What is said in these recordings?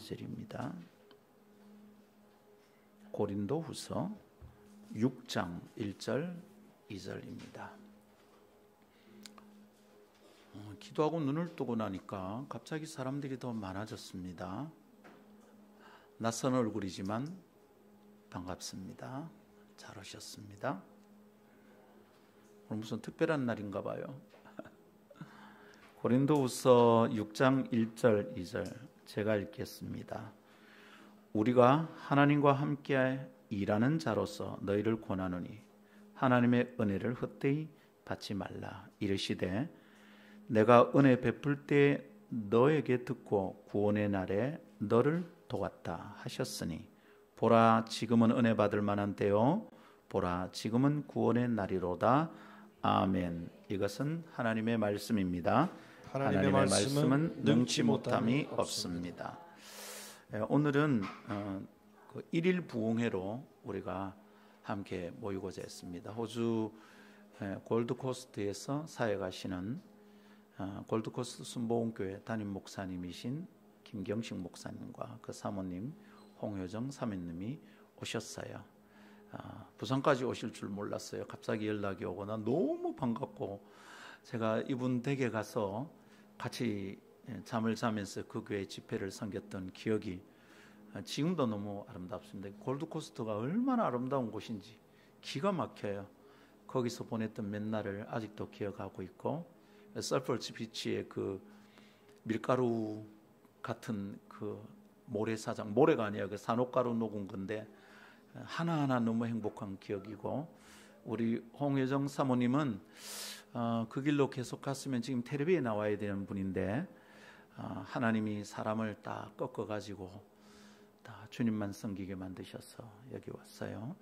메시지입니다. 고린도후서 6장 1절 2절입니다. 기도하고 눈을 뜨고 나니까 갑자기 사람들이 더 많아졌습니다. 낯선 얼굴이지만 반갑습니다. 잘 오셨습니다. 오늘 무슨 특별한 날인가 봐요. 고린도후서 6장 1절 2절 제가 읽겠습니다. 우리가 하나님과 함께 일하는 자로서 너희를 권하노니 하나님의 은혜를 헛되이 받지 말라. 이르시되 내가 은혜 베풀 때 너에게 듣고 구원의 날에 너를 도왔다 하셨으니 보라 지금은 은혜 받을 만한 때요 보라 지금은 구원의 날이로다. 아멘. 이것은 하나님의 말씀입니다. 하나님의 말씀은 능치 못함이 없습니다. 오늘은 1일 부흥회로 우리가 함께 모이고자 했습니다. 호주 골드코스트에서 사역하시는 골드코스트 순복음교회 담임 목사님이신 김경식 목사님과 그 사모님 홍효정 사모님이 오셨어요. 부산까지 오실 줄 몰랐어요. 갑자기 연락이 오거나 너무 반갑고 제가 이분 댁에 가서 같이 잠을 자면서 그 교회 집회를 섬겼던 기억이 지금도 너무 아름답습니다. 골드코스트가 얼마나 아름다운 곳인지 기가 막혀요. 거기서 보냈던 몇 날을 아직도 기억하고 있고 서펄츠 비치의 그 밀가루 같은 그 모래사장, 모래가 아니에요. 그 산옥가루 녹은 건데 하나하나 너무 행복한 기억이고 우리 홍혜정 사모님은 그 길로 계속 갔으면 지금 텔레비에 나와야 되는 분인데 하나님이 사람을 다 꺾어가지고 다 주님만 섬기게 만드셔서 여기 왔어요.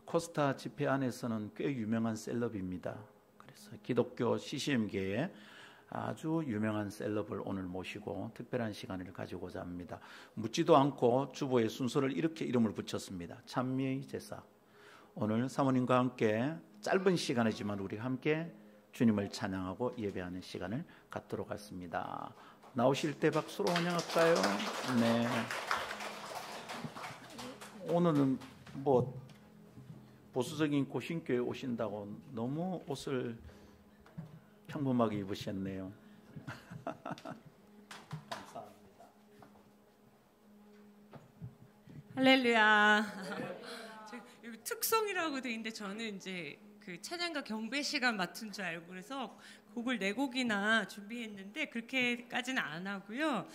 코스타 집회 안에서는 꽤 유명한 셀럽입니다. 그래서 기독교 CCM계에 아주 유명한 셀럽을 오늘 모시고 특별한 시간을 가지고자 합니다. 묻지도 않고 주보의 순서를 이렇게 이름을 붙였습니다. 찬미의 제사. 오늘 사모님과 함께 짧은 시간이지만 우리 함께 주님을 찬양하고 예배하는 시간을 갖도록 하겠습니다. 나오실 때 박수로 환영할까요? 네. 오늘은 뭐 보수적인 고신교회 오신다고 너무 옷을 평범하게 입으셨네요. 감사합니다. 할렐루야. 여기 특성이라고 돼 있는데 저는 이제 그 찬양과 경배 시간 맡은 줄 알고 그래서 곡을 4곡이나 준비했는데 그렇게까지는 안 하고요.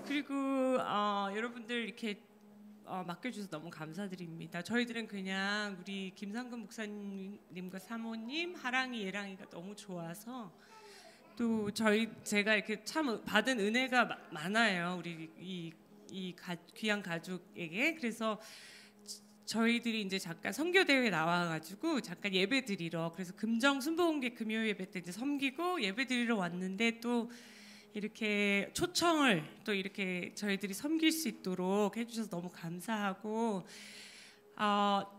그리고 여러분들 이렇게 맡겨주셔서 너무 감사드립니다. 저희들은 그냥 우리 김상근 목사님과 사모님, 하랑이, 예랑이가 너무 좋아서 또 제가 이렇게 참 받은 은혜가 많아요. 우리 이 귀한 가족에게. 그래서 저희들이 이제 잠깐 선교대회 나와가지고 잠깐 예배 드리러 그래서 금정 순복음교회 금요 예배 때 이제 섬기고 예배 드리러 왔는데 또 이렇게 초청을 또 이렇게 저희들이 섬길 수 있도록 해주셔서 너무 감사하고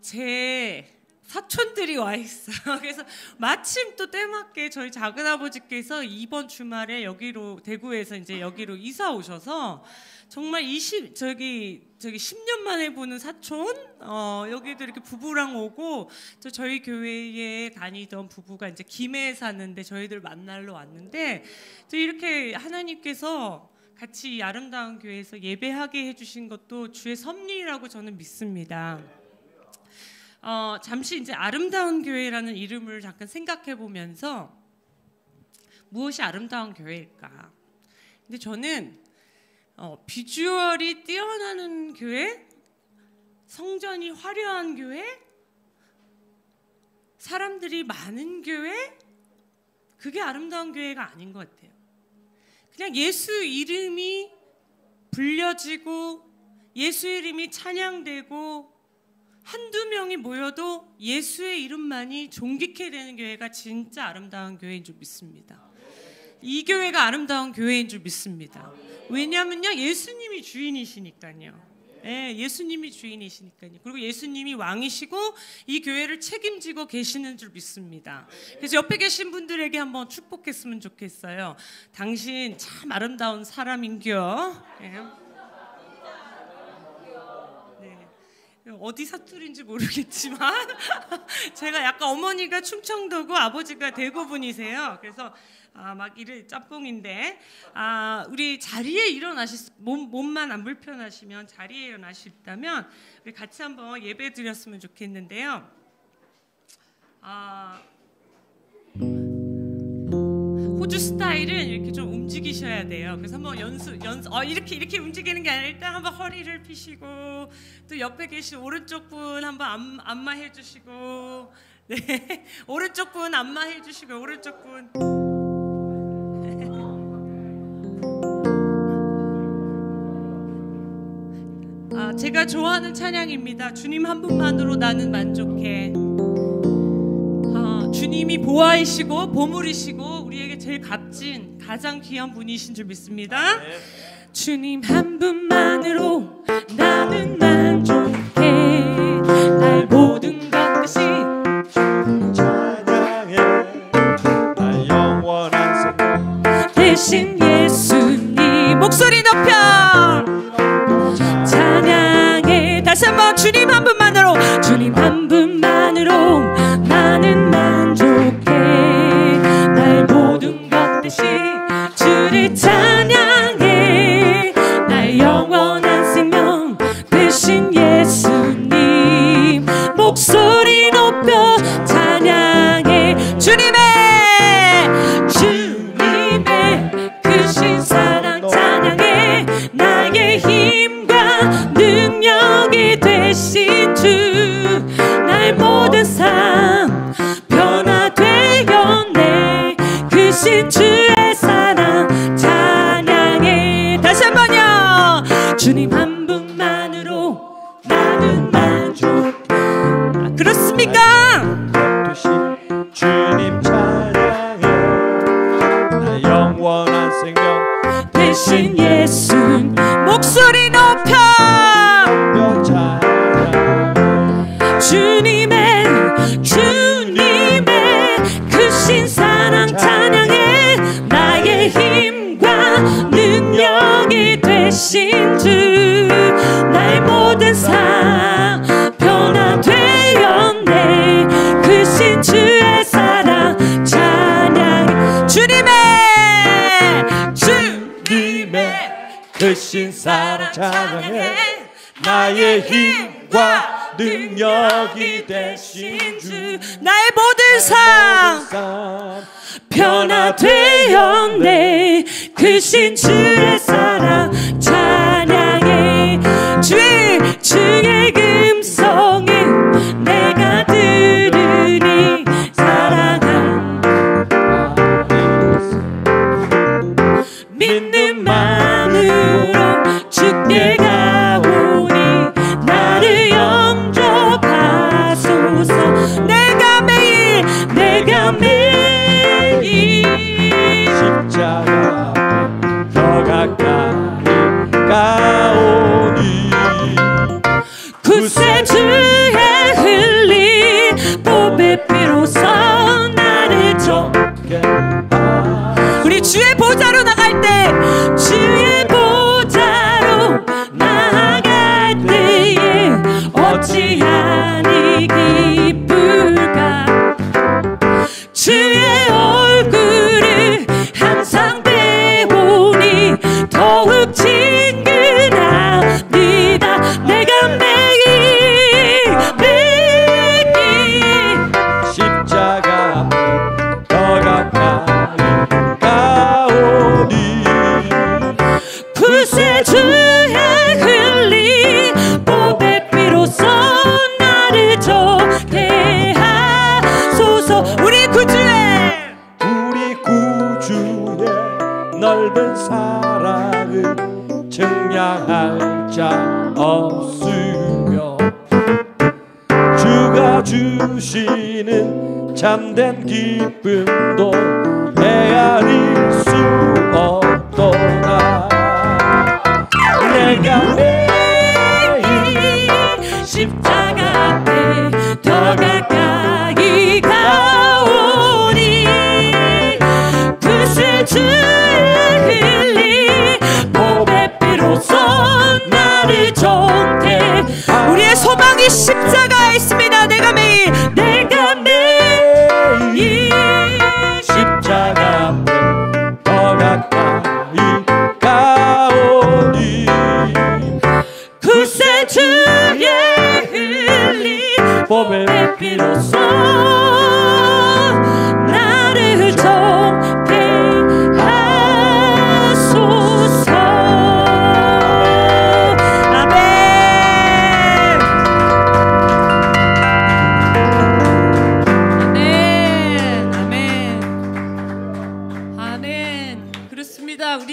제 사촌들이 와 있어요. 그래서 마침 또 때맞게 저희 작은아버지께서 이번 주말에 여기로 대구에서 이제 여기로 이사 오셔서 정말 10년 만에 보는 사촌 여기도 이렇게 부부랑 오고 저희 교회에 다니던 부부가 이제 김해에 사는데 저희들 만나러 왔는데 이렇게 하나님께서 같이 아름다운 교회에서 예배하게 해주신 것도 주의 섭리라고 저는 믿습니다. 잠시 이제 아름다운 교회라는 이름을 잠깐 생각해 보면서 무엇이 아름다운 교회일까? 근데 저는 비주얼이 뛰어나는 교회, 성전이 화려한 교회, 사람들이 많은 교회, 그게 아름다운 교회가 아닌 것 같아요. 그냥 예수 이름이 불려지고 예수 이름이 찬양되고 한두 명이 모여도 예수의 이름만이 존귀케 되는 교회가 진짜 아름다운 교회인 줄 믿습니다. 이 교회가 아름다운 교회인 줄 믿습니다. 왜냐하면요, 예수님이 주인이시니까요. 예, 예수님이 주인이시니까요. 그리고 예수님이 왕이시고 이 교회를 책임지고 계시는 줄 믿습니다. 그래서 옆에 계신 분들에게 한번 축복했으면 좋겠어요. 당신 참 아름다운 사람인겨. 예. 어디 사투리인지 모르겠지만 제가 약간 어머니가 충청도고 아버지가 대구 분이세요. 그래서 막 이래 짬뽕인데 우리 자리에 일어나실 몸만 안 불편하시면 자리에 일어나실다면 우리 같이 한번 예배 드렸으면 좋겠는데요. 호주 스타일은 이렇게 좀 움직이셔야 돼요. 그래서 한번 연습 이렇게 움직이는 게 아니라 일단 한번 허리를 펴시고 또 옆에 계신 오른쪽 분 한번 안마해 주시고 네 오른쪽 분 안마해 주시고 오른쪽 분 제가 좋아하는 찬양입니다. 주님 한 분만으로 나는 만족해. 주님이 보아이시고 보물이시고 우리에게 제일 값진 가장 귀한 분이신 줄 믿습니다. 주님 한 분만으로 나는 만족해. 날 모든 것이 찬양해. 날 영원한 생명 대신 예수님 목소리 높여 찬양해. 다시 한번 주님 한 분만으로 주님 한 분만으로 나는 만족해. 날 모든 것 대신 주를 찬양해. 날 영원한 생명 대신 예수님 목소리 높여 찬양해. 주님의 크신 사랑 찬양해. 나의 힘과 능력이 되신 주 나의 모든 삶 변화되었네. 크신 주의 사랑 찬양해. 다시 한번요. 주님 한 분만으로 나는 만족. 그렇습니까? 주님 찬양해. 나 영원한 생명 대신 예수 목소리 높여 주님의 크신 사랑 찬양해. 나의 힘과 능력이 되신 주 나의 모든 삶 변화되었네. 크신 주의 사랑 찬양해. 주님의 크신 사랑 찬양해. 나의 힘과 능력이 되신 주 나의 모든 삶 변화되었네. 크신 주의 사랑 찬양해. 주의 금성을 내가 들으니 사랑한 믿는 마음으로 주께 가오니 나를 영접하소서. 내가 매일 십자가 더 가까이 가오니 구세주의 흘린 보배 피로써 나를 좁게 우리 주의 보좌로 나갈 때 주의 보좌로 나아갈 때에 어찌하니 기쁠까. 주의 얼굴을 항상 배우니 더욱 친근합니다. 내가 매일 십자가 더 가까이 가오니 구세주의 흘린 보배 피로써 나를 좋게 하소서. 우리 구주의 넓은 사랑을 증량할 자 없으며 주가 주시는 참된 기쁨도 헤아릴 수 없도다. 내가 매일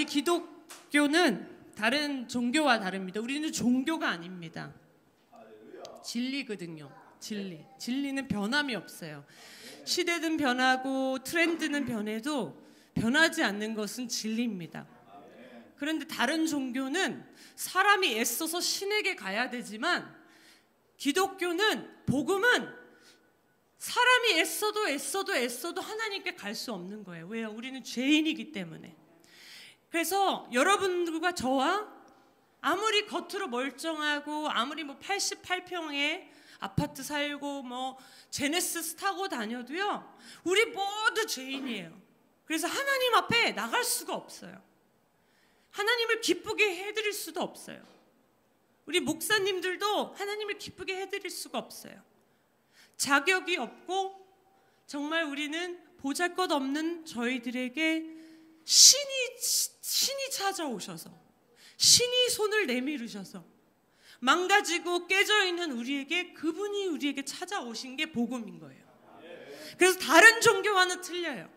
우리 기독교는 다른 종교와 다릅니다. 우리는 종교가 아닙니다. 진리거든요. 진리는 변함이 없어요. 시대는 변하고 트렌드는 변해도 변하지 않는 것은 진리입니다. 그런데 다른 종교는 사람이 애써서 신에게 가야 되지만 기독교는, 복음은 사람이 애써도 하나님께 갈 수 없는 거예요. 왜요? 우리는 죄인이기 때문에. 그래서 여러분들과 저와 아무리 겉으로 멀쩡하고 아무리 88평에 아파트 살고 제네시스 타고 다녀도요, 우리 모두 죄인이에요. 그래서 하나님 앞에 나갈 수가 없어요. 하나님을 기쁘게 해드릴 수도 없어요. 우리 목사님들도 하나님을 기쁘게 해드릴 수가 없어요. 자격이 없고 정말 우리는 보잘것없는 저희들에게 신이 찾아오셔서, 신이 손을 내밀으셔서 망가지고 깨져있는 우리에게, 그분이 우리에게 찾아오신 게 복음인 거예요. 그래서 다른 종교와는 틀려요.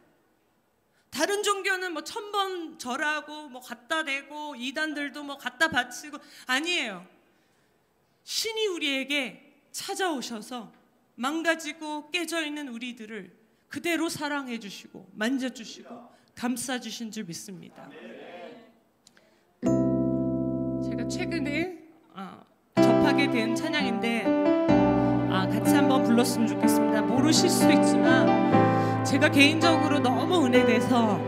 다른 종교는 1000번 절하고 갖다 대고 이단들도 갖다 바치고, 아니에요. 신이 우리에게 찾아오셔서 망가지고 깨져있는 우리들을 그대로 사랑해 주시고 만져주시고 감싸주신 줄 믿습니다. 제가 최근에 접하게 된 찬양인데 같이 한번 불렀으면 좋겠습니다. 모르실 수도 있지만 제가 개인적으로 너무 은혜돼서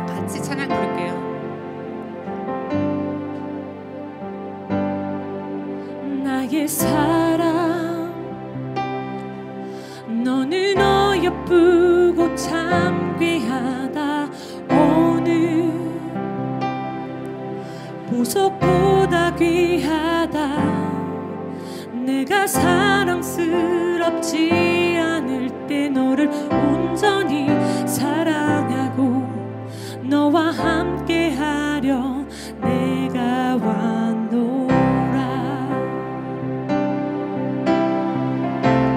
같이 찬양 부를게요. 나의 사랑, 너는 어여쁘고 참 귀하다. 어느 보석보다 귀하다. 내가 사랑스럽지 않을 때 너를 온전히 사랑하고 너와 함께하려 내가 왔노라.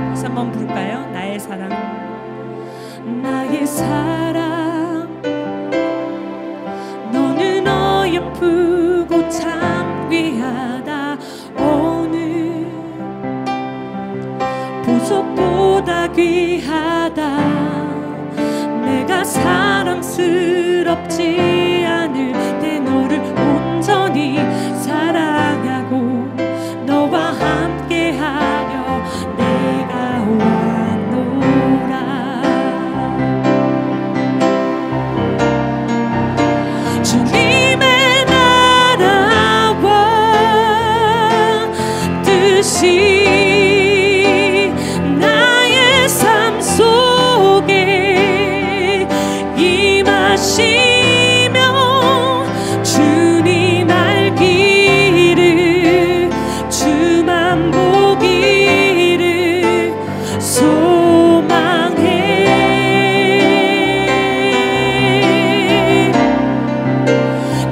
다시 한번 부를까요? 나의 사랑. 나의 사랑, 너는 어여쁘고 참 귀하다. 어느 보석보다 귀하다. 내가 사랑스럽지 않을 때 너를 온전히 사랑하고 너와 함께하려 내가 왔노라. 주님의 나라와 뜻이 주님 알기를, 주만 보기를 소망해.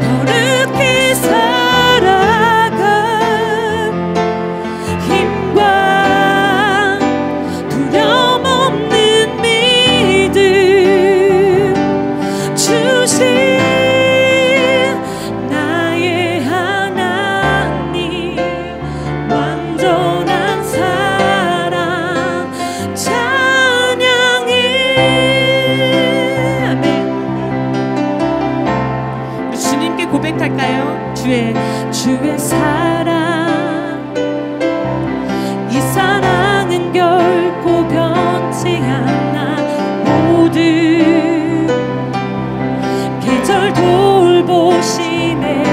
거룩히 살아간 힘과 두려움 없는 믿음 주신 주의 사랑, 이 사랑은 결코 변치 않아. 모든 계절 돌보시네.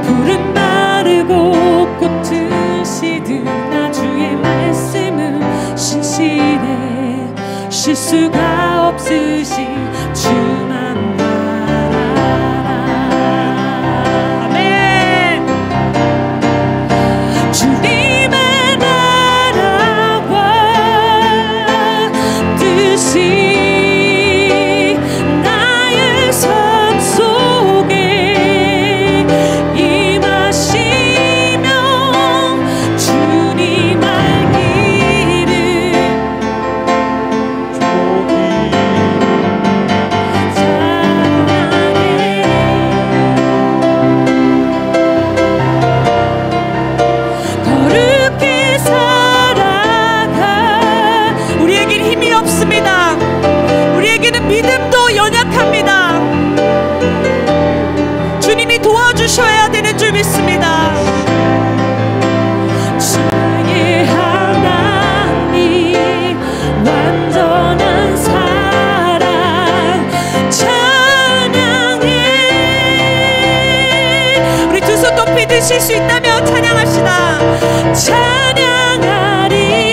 푸른 마르고 꽃은 시드나 주의 말씀은 신실해. 쉴 수가 없으신 주만 바라라. 아멘. 드실 수 있다면 찬양합시다. 찬양하리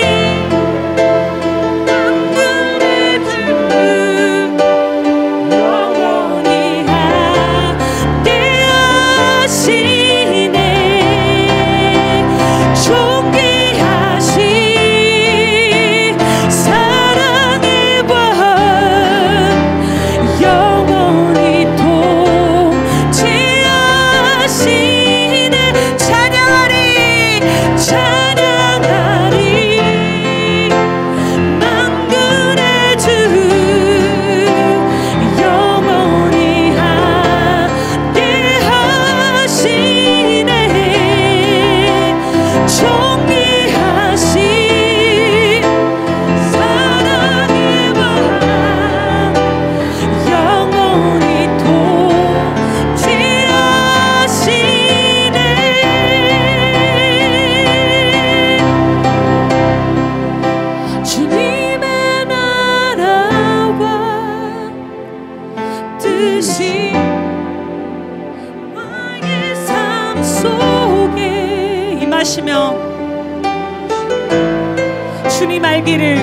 주님 알기를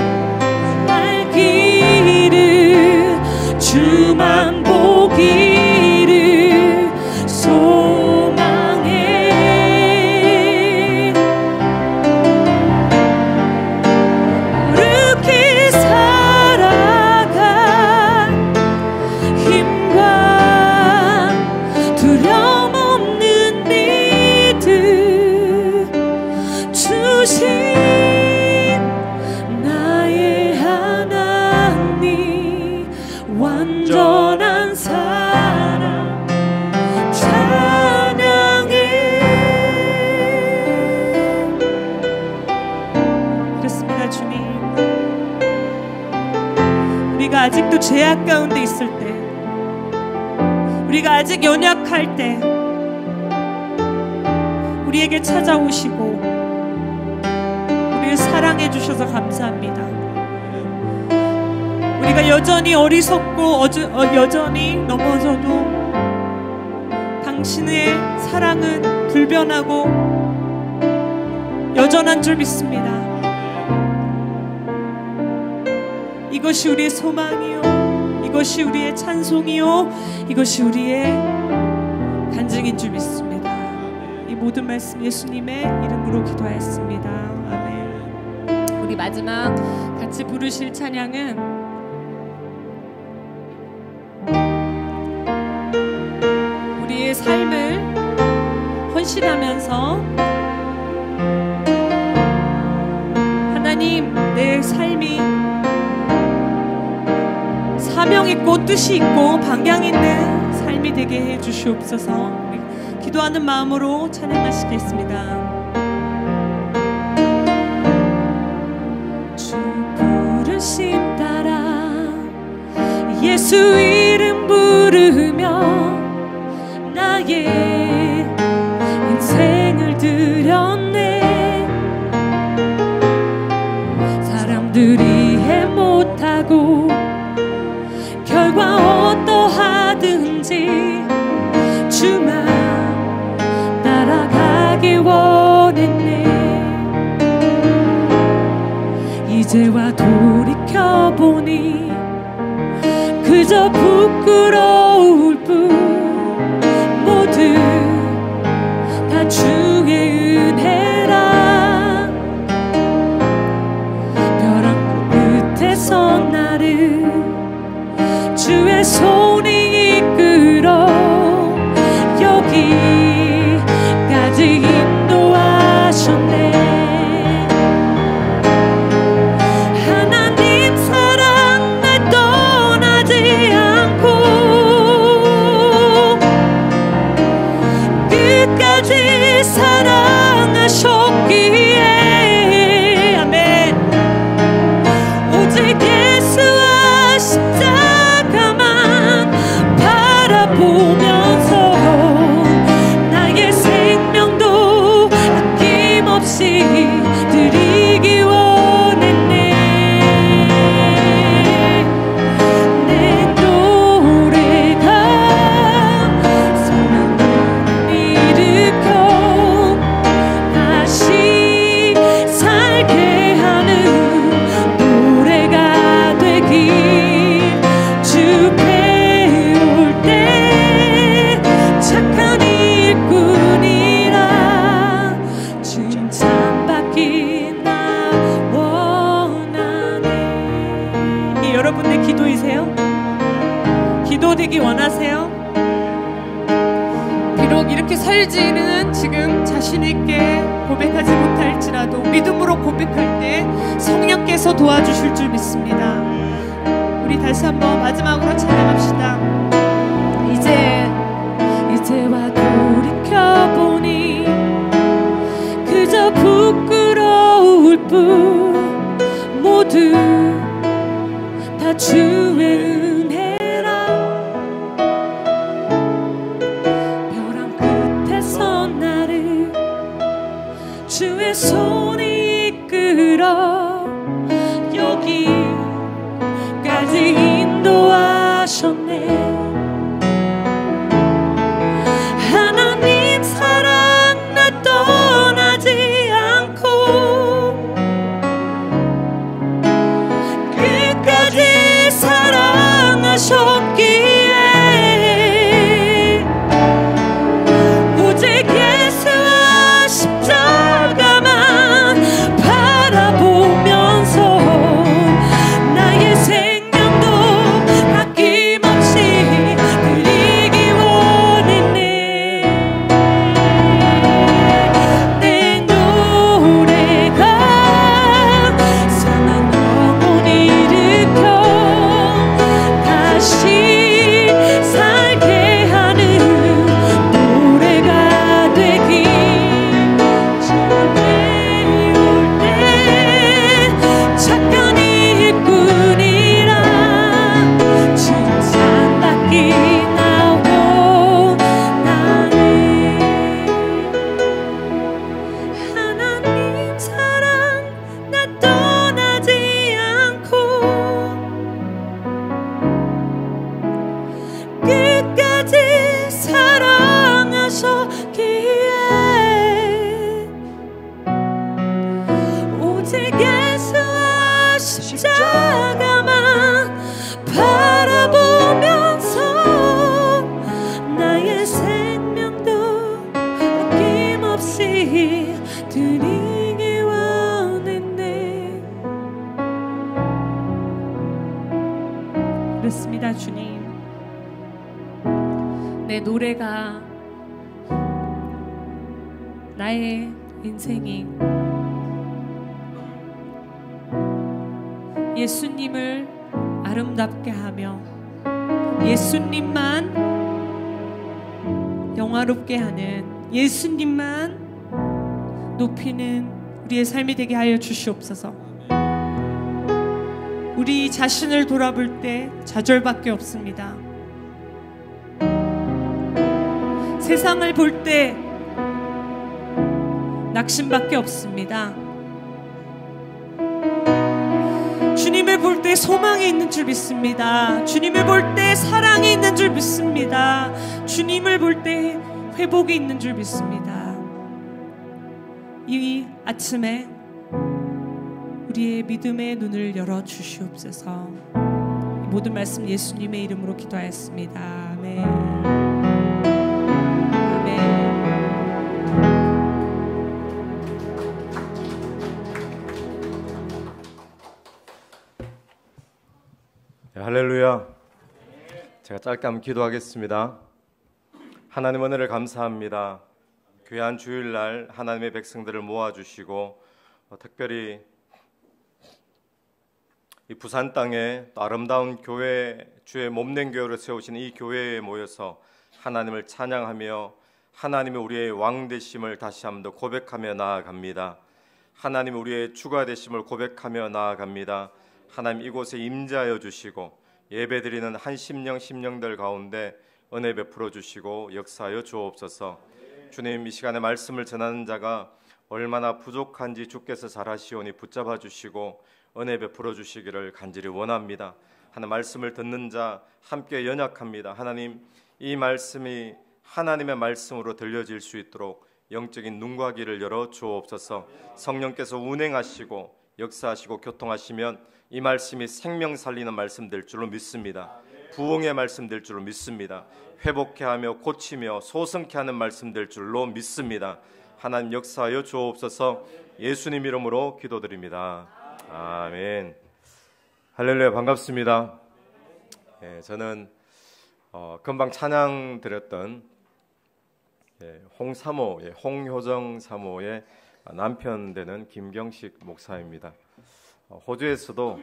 주만 보기를 소망해. 그렇게 살아가 힘과 두려움 없는 믿음 주신 완전한 사랑 찬양해. 그렇습니다. 주님, 우리가 아직도 죄악 가운데 있을 때, 우리가 아직 연약할 때 우리에게 찾아오시고 우리를 사랑해 주셔서 감사합니다. 우리가 여전히 어리석고 여전히 넘어져도 당신의 사랑은 불변하고 여전한 줄 믿습니다. 이것이 우리의 소망이요, 이것이 우리의 찬송이요, 이것이 우리의 간증인 줄 믿습니다. 이 모든 말씀 예수님의 이름으로 기도하였습니다. 아멘. 우리 마지막 같이 부르실 찬양은 우리의 삶을 헌신하면서 하나님, 내 삶이 사명 있고 뜻이 있고 방향 있는 삶이 되게 해 주시옵소서. 기도하는 마음으로 찬양하시겠습니다. 주 부르심 따라 예수 이름 부르며 나의 인생을 드렸네. 사람들이 해 못하고 결과 어떠하든지 주만 따라가길 원했네. 이제와 돌이켜보니 그저 부끄러울 뿐 모두 다 주의 은혜라. 벼랑 끝에서 나를 주의 손이 이끌어 여기까지 인도하셨네. 하나님 사랑 날 떠나지 않고 끝까지 사랑하셨기에 아멘. 오직 예수와 십자가만 바라보면서 나의 생명도 아낌없이 드리기 원했네. 내 노래가 소망을 일으켜 원하세요? 비록 이렇게 살지는 지금 자신 있게 고백하지 못할지라도 믿음으로 고백할 때 성령께서 도와주실 줄 믿습니다. 우리 다시 한번 마지막으로 찬양합시다. 이제와 돌이켜보니 그저 부끄러울 뿐 모두 다 주의 은혜라. 벼랑 끝에서 나를 주의 손이 이끌어 여기까지 인도하셨네. 하나님 사랑 나 떠나지 않고 끝까지 사랑하셨기에 오직 예수와 십자가만 바라보면서 나의 생명도 아낌없이 드리기 원했네. 내 노래가 선한 영혼 일으켜 다시 살게 하는 노래가 되기. 주님 올 때 착한 일꾼이라 칭찬받기 나온 나는 하나님 사랑 나 떠나지 않고 끝까지 사랑하셨기에 오직 예수와 십자가만 바라보면서 나의 생명도 아낌없이 드리기 원했네. 그렇습니다. 주님, 내 노래가 나의 인생이 예수님을 아름답게 하며 예수님만 영화롭게 하는, 예수님만 높이는 우리의 삶이 되게 하여 주시옵소서. 우리 자신을 돌아볼 때 좌절밖에 없습니다. 세상을 볼 때 낙심밖에 없습니다. 주님을 볼 때 소망이 있는 줄 믿습니다. 주님을 볼 때 사랑이 있는 줄 믿습니다. 주님을 볼 때 회복이 있는 줄 믿습니다. 이 아침에 우리의 믿음의 눈을 열어 주시옵소서. 이 모든 말씀 예수님의 이름으로 기도하였습니다. 아멘. 할렐루야. 제가 짧게 한번 기도하겠습니다. 하나님 은혜를 감사합니다. 귀한 주일날 하나님의 백성들을 모아주시고 특별히 이 부산 땅에 또 아름다운 교회, 주의 몸된 교회로 세우신 이 교회에 모여서 하나님을 찬양하며 하나님이 우리의 왕 되심을 다시 한번 더 고백하며 나아갑니다. 하나님이 우리의 주가 되심을 고백하며 나아갑니다. 하나님 이곳에 임재하여 주시고 예배드리는 한 심령들 가운데 은혜 베풀어 주시고 역사하여 주옵소서. 주님, 이 시간에 말씀을 전하는 자가 얼마나 부족한지 주께서 잘 아시오니 붙잡아 주시고 은혜 베풀어 주시기를 간절히 원합니다. 하나님 말씀을 듣는 자 함께 연약합니다. 하나님 이 말씀이 하나님의 말씀으로 들려질 수 있도록 영적인 눈과 귀를 열어 주옵소서. 성령께서 운행하시고 역사하시고 교통하시면 이 말씀이 생명 살리는 말씀 될 줄로 믿습니다. 부흥의 말씀 될 줄로 믿습니다. 회복케 하며 고치며 소성케 하는 말씀 될 줄로 믿습니다. 하나님 역사하여 주옵소서. 예수님 이름으로 기도드립니다. 아멘. 할렐루야. 반갑습니다. 저는 금방 찬양 드렸던 홍사모, 홍효정 사모의 남편 되는 김경식 목사입니다. 호주에서도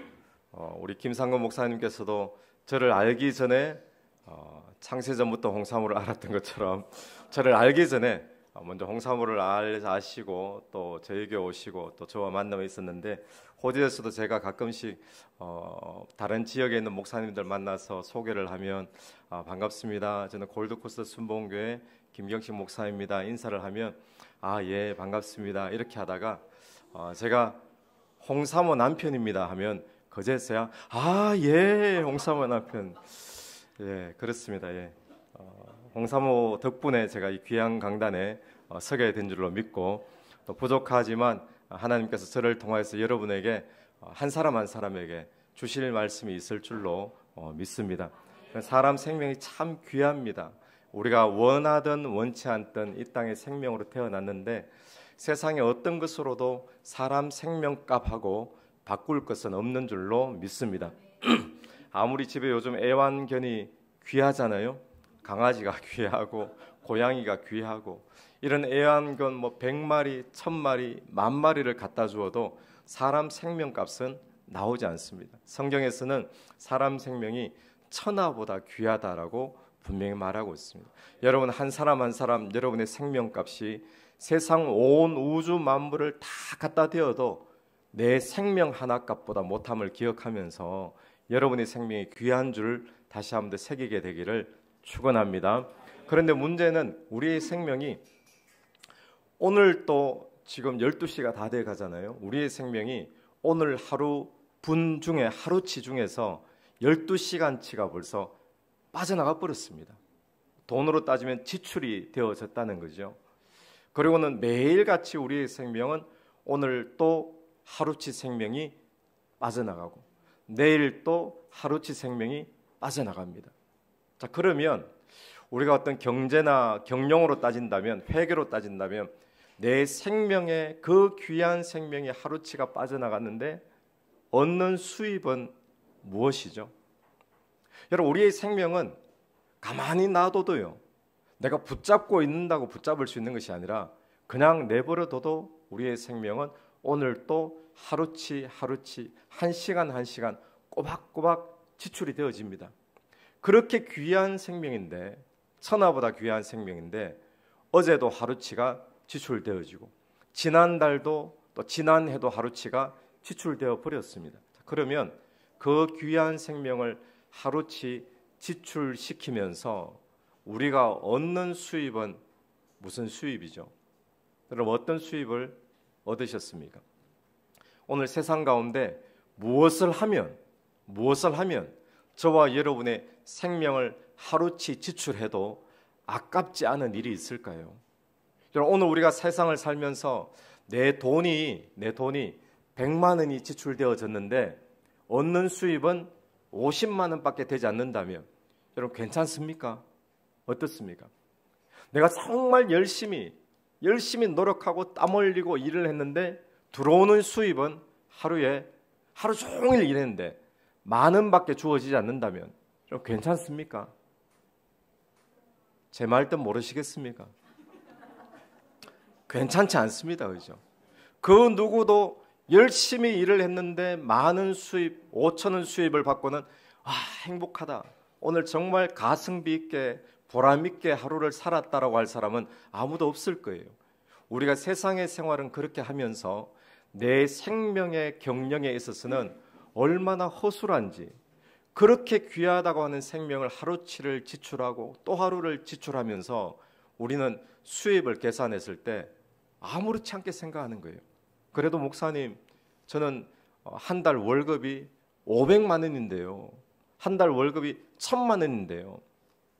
우리 김상근 목사님께서도 저를 알기 전에 창세전부터 홍사모를 알았던 것처럼 저를 알기 전에 먼저 홍사모를 아시고 또 저에게 오시고 또 저와 만남이 있었는데, 호주에서도 제가 가끔씩 다른 지역에 있는 목사님들 만나서 소개를 하면 반갑습니다, 저는 골드코스트 순복음교회 김경식 목사입니다 인사를 하면 예 반갑습니다 이렇게 하다가 제가 홍사모 남편입니다 하면 그제서야 예 홍사모 남편, 그렇습니다. 홍사모 덕분에 제가 이 귀한 강단에 서게 된 줄로 믿고, 또 부족하지만 하나님께서 저를 통해서 여러분에게 한 사람 한 사람에게 주실 말씀이 있을 줄로 믿습니다. 사람 생명이 참 귀합니다. 우리가 원하든 원치 않든 이 땅에 생명으로 태어났는데 세상의 어떤 것으로도 사람 생명값하고 바꿀 것은 없는 줄로 믿습니다. 아무리 집에 요즘 애완견이 귀하잖아요. 강아지가 귀하고 고양이가 귀하고, 이런 애완견 100마리, 1000마리, 10,000마리를 갖다 주어도 사람 생명값은 나오지 않습니다. 성경에서는 사람 생명이 천하보다 귀하다라고 분명히 말하고 있습니다. 여러분 한 사람 한 사람 여러분의 생명값이 세상 온 우주 만물을 다 갖다 대어도 내 생명 하나 값보다 못함을 기억하면서 여러분의 생명이 귀한 줄 다시 한번 더 새기게 되기를 축원합니다. 그런데 문제는 우리의 생명이 오늘 또 지금 12시가 다 돼 가잖아요. 우리의 생명이 오늘 하루 분 중에 하루치 중에서 12시간치가 벌써 빠져나가 버렸습니다. 돈으로 따지면 지출이 되어졌다는 거죠. 그리고는 매일같이 우리의 생명은 오늘 또 하루치 생명이 빠져나가고 내일 또 하루치 생명이 빠져나갑니다. 자, 그러면 우리가 어떤 경제나 경영으로 따진다면, 회계로 따진다면 내 생명의 그 귀한 생명이 하루치가 빠져나갔는데 얻는 수입은 무엇이죠? 여러분 우리의 생명은 가만히 놔둬도요, 내가 붙잡고 있는다고 붙잡을 수 있는 것이 아니라 그냥 내버려둬도 우리의 생명은 오늘 또 하루치 하루치 한 시간 한 시간 꼬박꼬박 지출이 되어집니다. 그렇게 귀한 생명인데, 천하보다 귀한 생명인데 어제도 하루치가 지출되어지고 지난달도 또 지난해도 하루치가 지출되어 버렸습니다. 그러면 그 귀한 생명을 하루치 지출시키면서 우리가 얻는 수입은 무슨 수입이죠? 여러분 어떤 수입을 얻으셨습니까? 오늘 세상 가운데 무엇을 하면 저와 여러분의 생명을 하루치 지출해도 아깝지 않은 일이 있을까요? 여러분 오늘 우리가 세상을 살면서 내 돈이 100만 원이 지출되어졌는데 얻는 수입은 50만 원밖에 되지 않는다면 여러분 괜찮습니까? 어떻습니까? 내가 정말 열심히 노력하고 땀 흘리고 일을 했는데 들어오는 수입은 하루 종일 일했는데 만 원밖에 주어지지 않는다면 좀 괜찮습니까? 제 말 뜻 모르시겠습니까? 괜찮지 않습니다. 그죠? 그 누구도 열심히 일을 했는데 많은 수입, 5천 원 수입을 받고는 행복하다, 오늘 정말 가성비 있게 보람 있게 하루를 살았다라고 할 사람은 아무도 없을 거예요. 우리가 세상의 생활은 그렇게 하면서 내 생명의 경영에 있어서는 얼마나 허술한지, 그렇게 귀하다고 하는 생명을 하루치를 지출하고 또 하루를 지출하면서 우리는 수입을 계산했을 때 아무렇지 않게 생각하는 거예요. 그래도 목사님, 저는 한 달 월급이 500만 원인데요, 한 달 월급이 1000만 원인데요,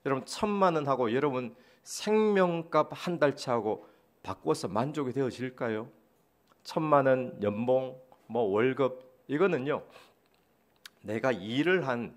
여러분 1000만 원하고 여러분 생명값 한 달치 하고 바꿔서 만족이 되어질까요? 1000만 원 연봉, 월급, 이거는요 내가 일한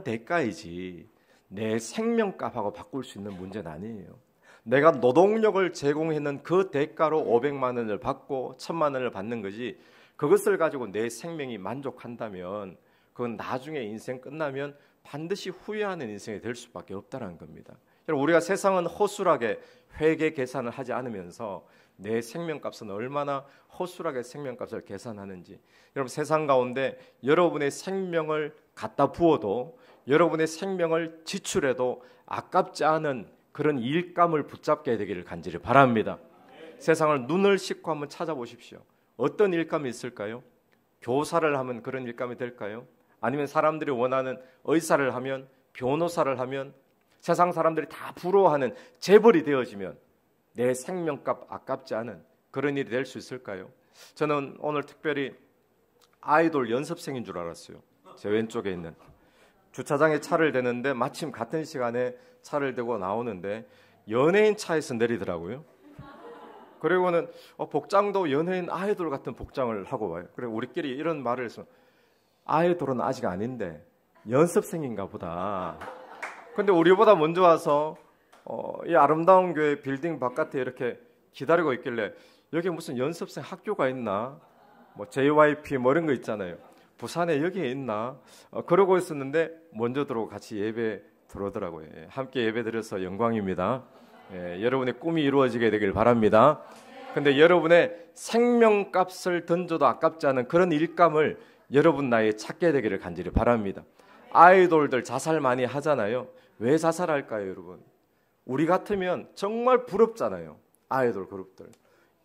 대가이지 내 생명값하고 바꿀 수 있는 문제는 아니에요. 내가 노동력을 제공했는 그 대가로 500만 원을 받고 1000만 원을 받는 거지, 그것을 가지고 내 생명이 만족한다면 그건 나중에 인생 끝나면 반드시 후회하는 인생이 될 수밖에 없다는 겁니다. 여러분, 우리가 세상은 허술하게 회계 계산을 하지 않으면서 내 생명값은 얼마나 허술하게 생명값을 계산하는지, 여러분, 세상 가운데 여러분의 생명을 갖다 부어도, 여러분의 생명을 지출해도 아깝지 않은 그런 일감을 붙잡게 되기를 간절히 바랍니다. 세상을 눈을 씻고 한번 찾아보십시오. 어떤 일감이 있을까요? 교사를 하면 그런 일감이 될까요? 아니면 사람들이 원하는 의사를 하면, 변호사를 하면, 세상 사람들이 다 부러워하는 재벌이 되어지면 내 생명값 아깝지 않은 그런 일이 될 수 있을까요? 저는 오늘 특별히 아이돌 연습생인 줄 알았어요. 제 왼쪽에 있는 주차장에 차를 대는데 마침 같은 시간에 차를 대고 나오는데 연예인 차에서 내리더라고요. 그리고는 복장도 연예인 아이돌 같은 복장을 하고 와요. 그리고 우리끼리 이런 말을 해서, 아이돌은 아직 아닌데 연습생인가 보다. 근데 우리보다 먼저 와서 이 아름다운 교회 빌딩 바깥에 이렇게 기다리고 있길래, 여기 무슨 연습생 학교가 있나? 뭐 JYP 뭐 이런 거 있잖아요. 부산에 여기에 있나? 그러고 있었는데 먼저 들어오고 같이 예배 들어오더라고요. 함께 예배 드려서 영광입니다. 여러분의 꿈이 이루어지게 되길 바랍니다. 근데 여러분의 생명값을 던져도 아깝지 않은 그런 일감을 여러분 나이에 찾게 되기를 간절히 바랍니다. 아이돌들 자살 많이 하잖아요. 왜 자살할까요, 여러분? 우리 같으면 정말 부럽잖아요. 아이돌 그룹들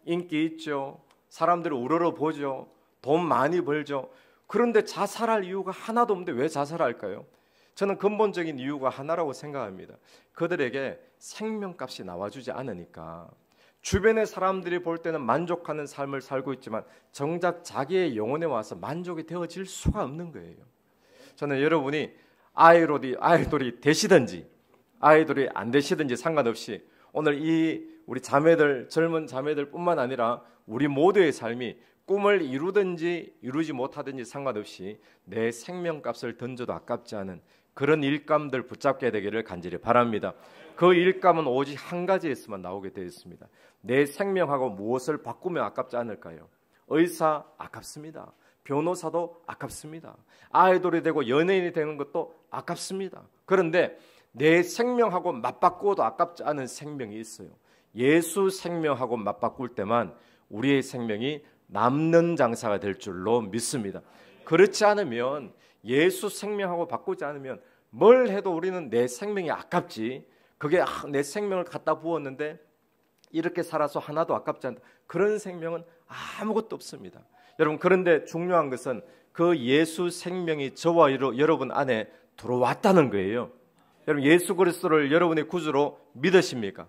인기 있죠. 사람들이 우러러 보죠. 돈 많이 벌죠. 그런데 자살할 이유가 하나도 없는데 왜 자살할까요? 저는 근본적인 이유가 하나라고 생각합니다. 그들에게 생명값이 나와주지 않으니까. 주변의 사람들이 볼 때는 만족하는 삶을 살고 있지만 정작 자기의 영혼에 와서 만족이 되어질 수가 없는 거예요. 저는 여러분이 아이돌이 되시든지 아이돌이 안 되시든지 상관없이 오늘 이 우리 자매들, 젊은 자매들뿐만 아니라 우리 모두의 삶이 꿈을 이루든지 이루지 못하든지 상관없이 내 생명값을 던져도 아깝지 않은 그런 일감들 붙잡게 되기를 간절히 바랍니다. 그 일감은 오직 한 가지에서만 나오게 되어 있습니다. 내 생명하고 무엇을 바꾸면 아깝지 않을까요? 의사 아깝습니다. 변호사도 아깝습니다. 아이돌이 되고 연예인이 되는 것도 아깝습니다. 그런데 내 생명하고 맞바꾸어도 아깝지 않은 생명이 있어요. 예수 생명하고 맞바꿀 때만 우리의 생명이 남는 장사가 될 줄로 믿습니다. 그렇지 않으면, 예수 생명하고 바꾸지 않으면 뭘 해도 우리는 내 생명이 아깝지, 그게 내 생명을 갖다 부었는데 이렇게 살아서 하나도 아깝지 않다, 그런 생명은 아무것도 없습니다. 여러분, 그런데 중요한 것은 그 예수 생명이 저와 여러분 안에 들어왔다는 거예요. 여러분, 예수 그리스도를 여러분의 구주로 믿으십니까?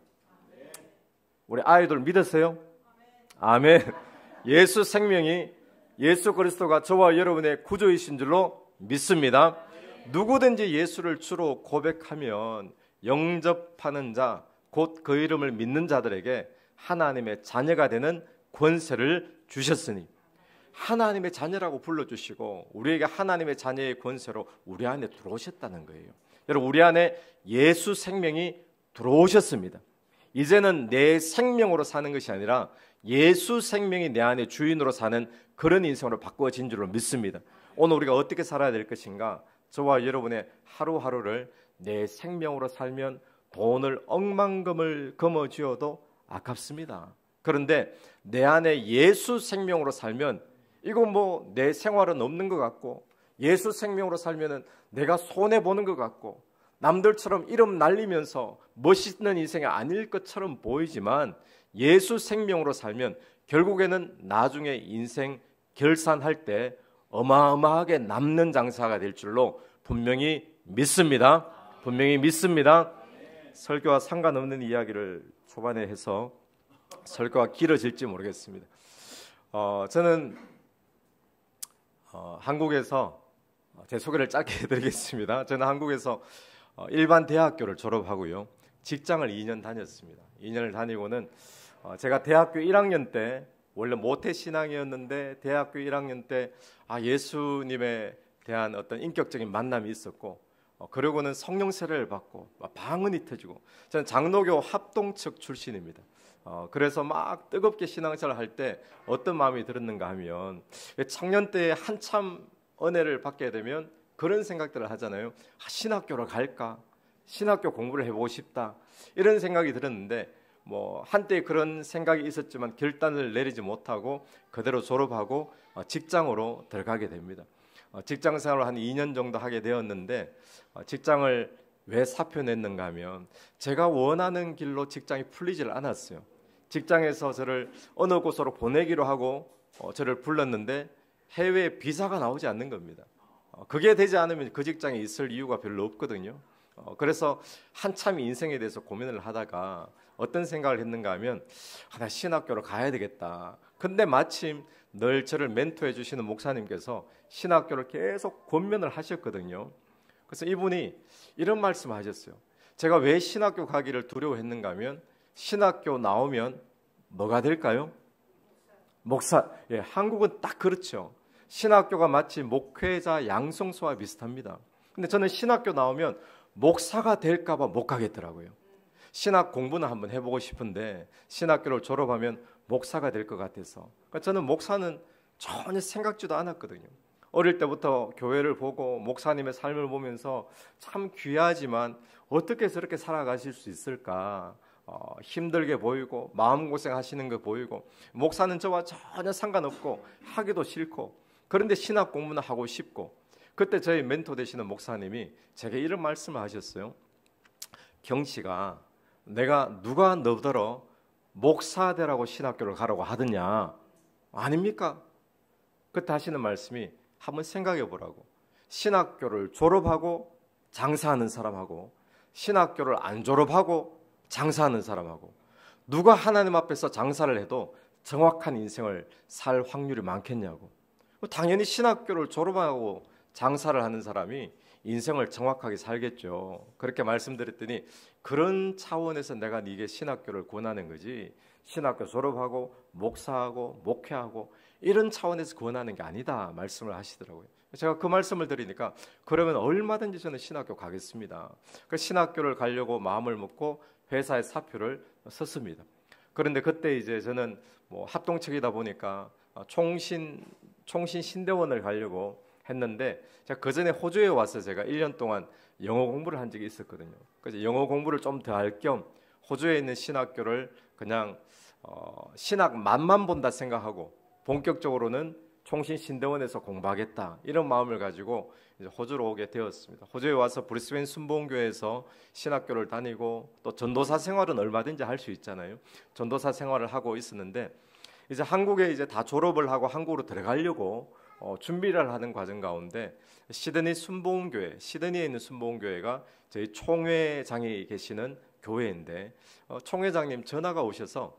우리 아이돌 믿으세요? 아멘. 예수 생명이, 예수 그리스도가 저와 여러분의 구주이신 줄로 믿습니다. 누구든지 예수를 주로 고백하면 영접하는 자, 곧 그 이름을 믿는 자들에게 하나님의 자녀가 되는 권세를 주셨으니, 하나님의 자녀라고 불러주시고 우리에게 하나님의 자녀의 권세로 우리 안에 들어오셨다는 거예요. 여러분, 우리 안에 예수 생명이 들어오셨습니다. 이제는 내 생명으로 사는 것이 아니라 예수 생명이 내 안에 주인으로 사는 그런 인생으로 바꿔진 줄로 믿습니다. 오늘 우리가 어떻게 살아야 될 것인가? 저와 여러분의 하루하루를 내 생명으로 살면 돈을 억만금을 거머쥐어도 아깝습니다. 그런데 내 안에 예수 생명으로 살면 이거 뭐 내 생활은 없는 것 같고, 예수 생명으로 살면은 내가 손해 보는 것 같고, 남들처럼 이름 날리면서 멋있는 인생이 아닐 것처럼 보이지만, 예수 생명으로 살면 결국에는 나중에 인생 결산할 때 어마어마하게 남는 장사가 될 줄로 분명히 믿습니다. 분명히 믿습니다. 설교와 상관없는 이야기를 초반에 해서 설교가 길어질지 모르겠습니다. 저는 한국에서 제 소개를 짧게 해드리겠습니다. 저는 한국에서 일반 대학교를 졸업하고요, 직장을 2년 다녔습니다. 2년을 다니고는 제가 대학교 1학년 때 원래 모태신앙이었는데 대학교 1학년 때 예수님에 대한 어떤 인격적인 만남이 있었고, 그러고는 성령 세례를 받고 방언이 터지고, 저는 장로교 합동측 출신입니다. 그래서 막 뜨겁게 신앙생활을 할 때 어떤 마음이 들었는가 하면, 청년 때에 한참 은혜를 받게 되면 그런 생각들을 하잖아요. 신학교로 갈까? 신학교 공부를 해보고 싶다. 이런 생각이 들었는데 뭐 한때 그런 생각이 있었지만 결단을 내리지 못하고 그대로 졸업하고 직장으로 들어가게 됩니다. 직장 생활을 한 2년 정도 하게 되었는데 직장을 왜 사표 냈는가 하면 제가 원하는 길로 직장이 풀리질 않았어요. 직장에서 저를 어느 곳으로 보내기로 하고 저를 불렀는데 해외 비자가 나오지 않는 겁니다. 그게 되지 않으면 그 직장에 있을 이유가 별로 없거든요. 그래서 한참 인생에 대해서 고민을 하다가 어떤 생각을 했는가 하면 나 신학교로 가야 되겠다. 근데 마침 늘 저를 멘토해 주시는 목사님께서 신학교를 계속 권면을 하셨거든요. 그래서 이분이 이런 말씀을 하셨어요. 제가 왜 신학교 가기를 두려워했는가 하면 신학교 나오면 뭐가 될까요? 목사. 예, 한국은 딱 그렇죠. 신학교가 마치 목회자 양성소와 비슷합니다. 근데 저는 신학교 나오면 목사가 될까 봐 못 가겠더라고요. 신학 공부는 한번 해보고 싶은데 신학교를 졸업하면 목사가 될 것 같아서. 그러니까 저는 목사는 전혀 생각지도 않았거든요. 어릴 때부터 교회를 보고 목사님의 삶을 보면서 참 귀하지만 어떻게 저렇게 살아가실 수 있을까, 힘들게 보이고 마음고생 하시는 거 보이고 목사는 저와 전혀 상관없고 하기도 싫고 그런데 신학 공부는 하고 싶고. 그때 저희 멘토 되시는 목사님이 제게 이런 말씀을 하셨어요. 경씨가 내가 누가 너더러 목사 되라고 신학교를 가라고 하더냐 아닙니까? 그때 하시는 말씀이 한번 생각해 보라고. 신학교를 졸업하고 장사하는 사람하고 신학교를 안 졸업하고 장사하는 사람하고 누가 하나님 앞에서 장사를 해도 정확한 인생을 살 확률이 많겠냐고. 당연히 신학교를 졸업하고 장사를 하는 사람이 인생을 정확하게 살겠죠. 그렇게 말씀드렸더니 그런 차원에서 내가 네게 신학교를 권하는 거지 신학교 졸업하고 목사하고 목회하고 이런 차원에서 권하는 게 아니다 말씀을 하시더라고요. 제가 그 말씀을 드리니까 그러면 얼마든지 저는 신학교 가겠습니다. 그 신학교를 가려고 마음을 먹고 회사에 사표를 썼습니다. 그런데 그때 이제 저는 뭐 합동측이다 보니까 총신 신대원을 가려고 했는데 제가 그 전에 호주에 와서 제가 1년 동안 영어 공부를 한 적이 있었거든요. 그래서 영어 공부를 좀 더 할 겸 호주에 있는 신학교를 그냥 신학 맛만 본다 생각하고 본격적으로는 총신 신대원에서 공부하겠다 이런 마음을 가지고 이제 호주로 오게 되었습니다. 호주에 와서 브리스벤 순복음교회에서 신학교를 다니고 또 전도사 생활은 얼마든지 할 수 있잖아요. 전도사 생활을 하고 있었는데 이제 한국에 이제 다 졸업을 하고 한국으로 들어가려고 준비를 하는 과정 가운데 시드니 순복음교회, 시드니에 있는 순복음교회가 저희 총회장이 계시는 교회인데 총회장님 전화가 오셔서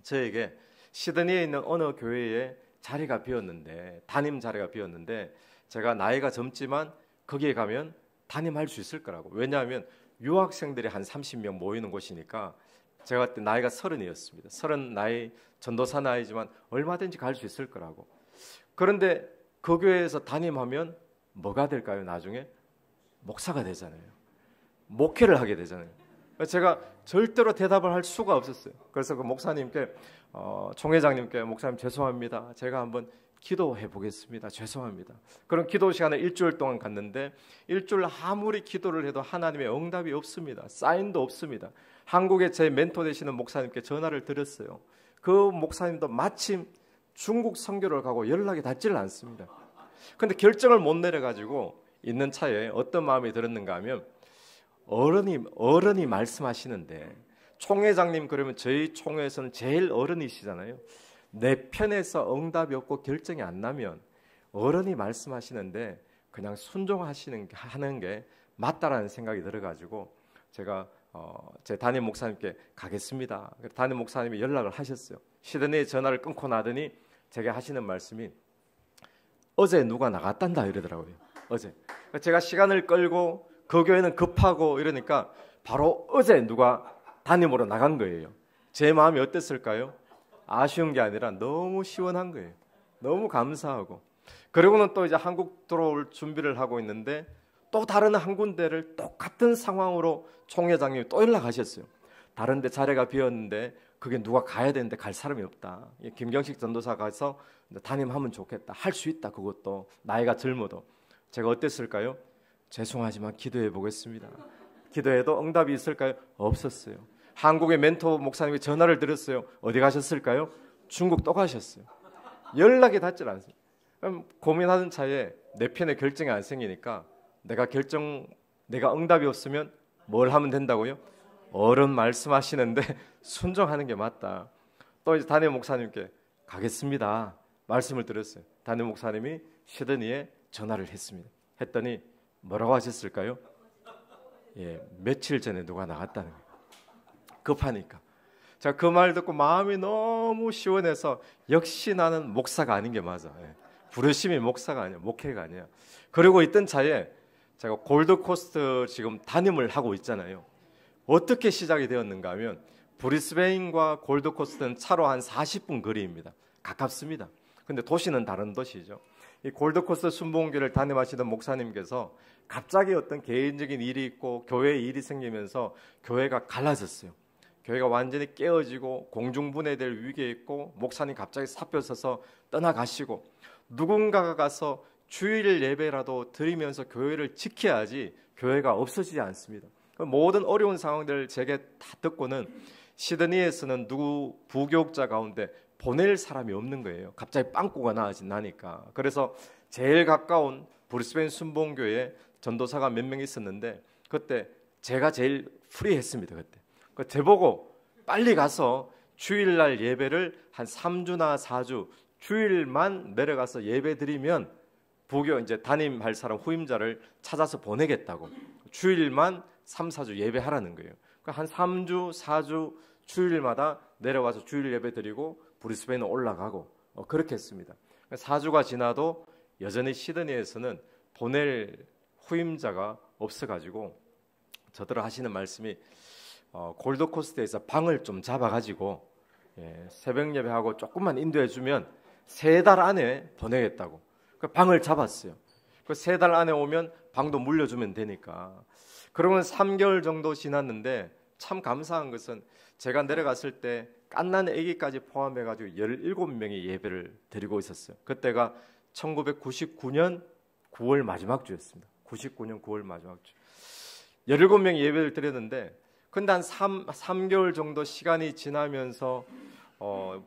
저에게 시드니에 있는 어느 교회에 자리가 비었는데 담임 자리가 비었는데 제가 나이가 젊지만 거기에 가면 담임할 수 있을 거라고. 왜냐하면 유학생들이 한 30명 모이는 곳이니까 제가 그때 나이가 30이었습니다. 30 나이, 전도사 나이지만 얼마든지 갈 수 있을 거라고. 그런데 그 교회에서 담임하면 뭐가 될까요? 나중에 목사가 되잖아요. 목회를 하게 되잖아요. 제가 절대로 대답을 할 수가 없었어요. 그래서 그 목사님께 총회장님께 목사님 죄송합니다. 제가 한번 기도해 보겠습니다. 죄송합니다. 그런 기도 시간을 일주일 동안 갔는데 일주일 아무리 기도를 해도 하나님의 응답이 없습니다. 사인도 없습니다. 한국에 제 멘토 되시는 목사님께 전화를 드렸어요. 그 목사님도 마침 중국 선교를 가고 연락이 닿지를 않습니다. 그런데 결정을 못 내려가지고 있는 차에 어떤 마음이 들었는가 하면 어른이 말씀하시는데 총회장님 그러면 저희 총회에서는 제일 어른이시잖아요. 내 편에서 응답이 없고 결정이 안 나면 어른이 말씀하시는데 그냥 하는 게 맞다라는 생각이 들어가지고 제가 제 담임 목사님께 가겠습니다. 담임 목사님이 연락을 하셨어요. 시드니에 전화를 끊고 나더니 제가 하시는 말씀이 어제 누가 나갔단다 이러더라고요. 어제 제가 시간을 끌고 그 교회는 급하고 이러니까 바로 어제 누가 담임으로 나간 거예요. 제 마음이 어땠을까요? 아쉬운 게 아니라 너무 시원한 거예요. 너무 감사하고. 그리고는 또 이제 한국 들어올 준비를 하고 있는데 또 다른 한 군데를 똑같은 상황으로 총회장님이 또 연락하셨어요. 다른 데 자리가 비었는데 그게 누가 가야 되는데 갈 사람이 없다. 김경식 전도사 가서 담임하면 좋겠다. 할 수 있다. 그것도 나이가 젊어도. 제가 어땠을까요? 죄송하지만 기도해 보겠습니다. 기도해도 응답이 있을까요? 없었어요. 한국의 멘토 목사님이 전화를 드렸어요. 어디 가셨을까요? 중국 또 가셨어요. 연락이 닿질 않습니다. 그럼 고민하던 차에 내 편에 결정이 안 생기니까 내가 응답이 없으면 뭘 하면 된다고요? 어른 말씀하시는데 순종하는 게 맞다. 또 이제 담임 목사님께 가겠습니다 말씀을 드렸어요. 담임 목사님이 시드니에 전화를 했더니 뭐라고 하셨을까요? 예, 며칠 전에 누가 나갔다는 거예요. 급하니까. 제가 그 말 듣고 마음이 너무 시원해서 역시 나는 목사가 아닌 게 맞아. 예. 부르심이 목사가 아니야, 목회가 아니야. 그리고 있던 차에 제가 골드코스트 지금 담임을 하고 있잖아요. 어떻게 시작이 되었는가 하면 브리스베인과 골드코스트는 차로 한 40분 거리입니다. 가깝습니다. 근데 도시는 다른 도시죠. 이 골드코스트 순복음교회를 담임하시던 목사님께서 갑자기 어떤 개인적인 일이 있고 교회에 일이 생기면서 교회가 갈라졌어요. 교회가 완전히 깨어지고 공중분해될 위기에 있고 목사님 갑자기 사표 써서 떠나가시고 누군가가 가서 주일 예배라도 드리면서 교회를 지켜야지 교회가 없어지지 않습니다. 모든 어려운 상황들을 제게 다 듣고는 시드니에서는 누구 부교육자 가운데 보낼 사람이 없는 거예요. 갑자기 빵꾸가 나니까. 그래서 제일 가까운 브리스베인 순복음교회에 전도사가 몇 명 있었는데 그때 제가 제일 프리했습니다. 그때. 저보고 빨리 가서 주일날 예배를 한 3주나 4주 주일만 내려가서 예배 드리면 부교 이제 담임할 사람 후임자를 찾아서 보내겠다고 주일만 3, 4주 예배하라는 거예요. 그러니까 한 3주, 4주 주일마다 내려와서 주일 예배 드리고 브리스베인에 올라가고 그렇게 했습니다. 4주가 지나도 여전히 시드니에서는 보낼 후임자가 없어가지고 저들 하시는 말씀이 골드코스트에서 방을 좀 잡아가지고 새벽 예배하고 조금만 인도해주면 3달 안에 보내겠다고 방을 잡았어요. 그 3달 안에 오면 방도 물려주면 되니까. 그러면 3개월 정도 지났는데 참 감사한 것은 제가 내려갔을 때 갓난 아기까지 포함해가지고 17명이 예배를 드리고 있었어요. 그때가 1999년 9월 마지막 주였습니다. 99년 9월 마지막 주. 17명이 예배를 드렸는데 근데 한 3개월 정도 시간이 지나면서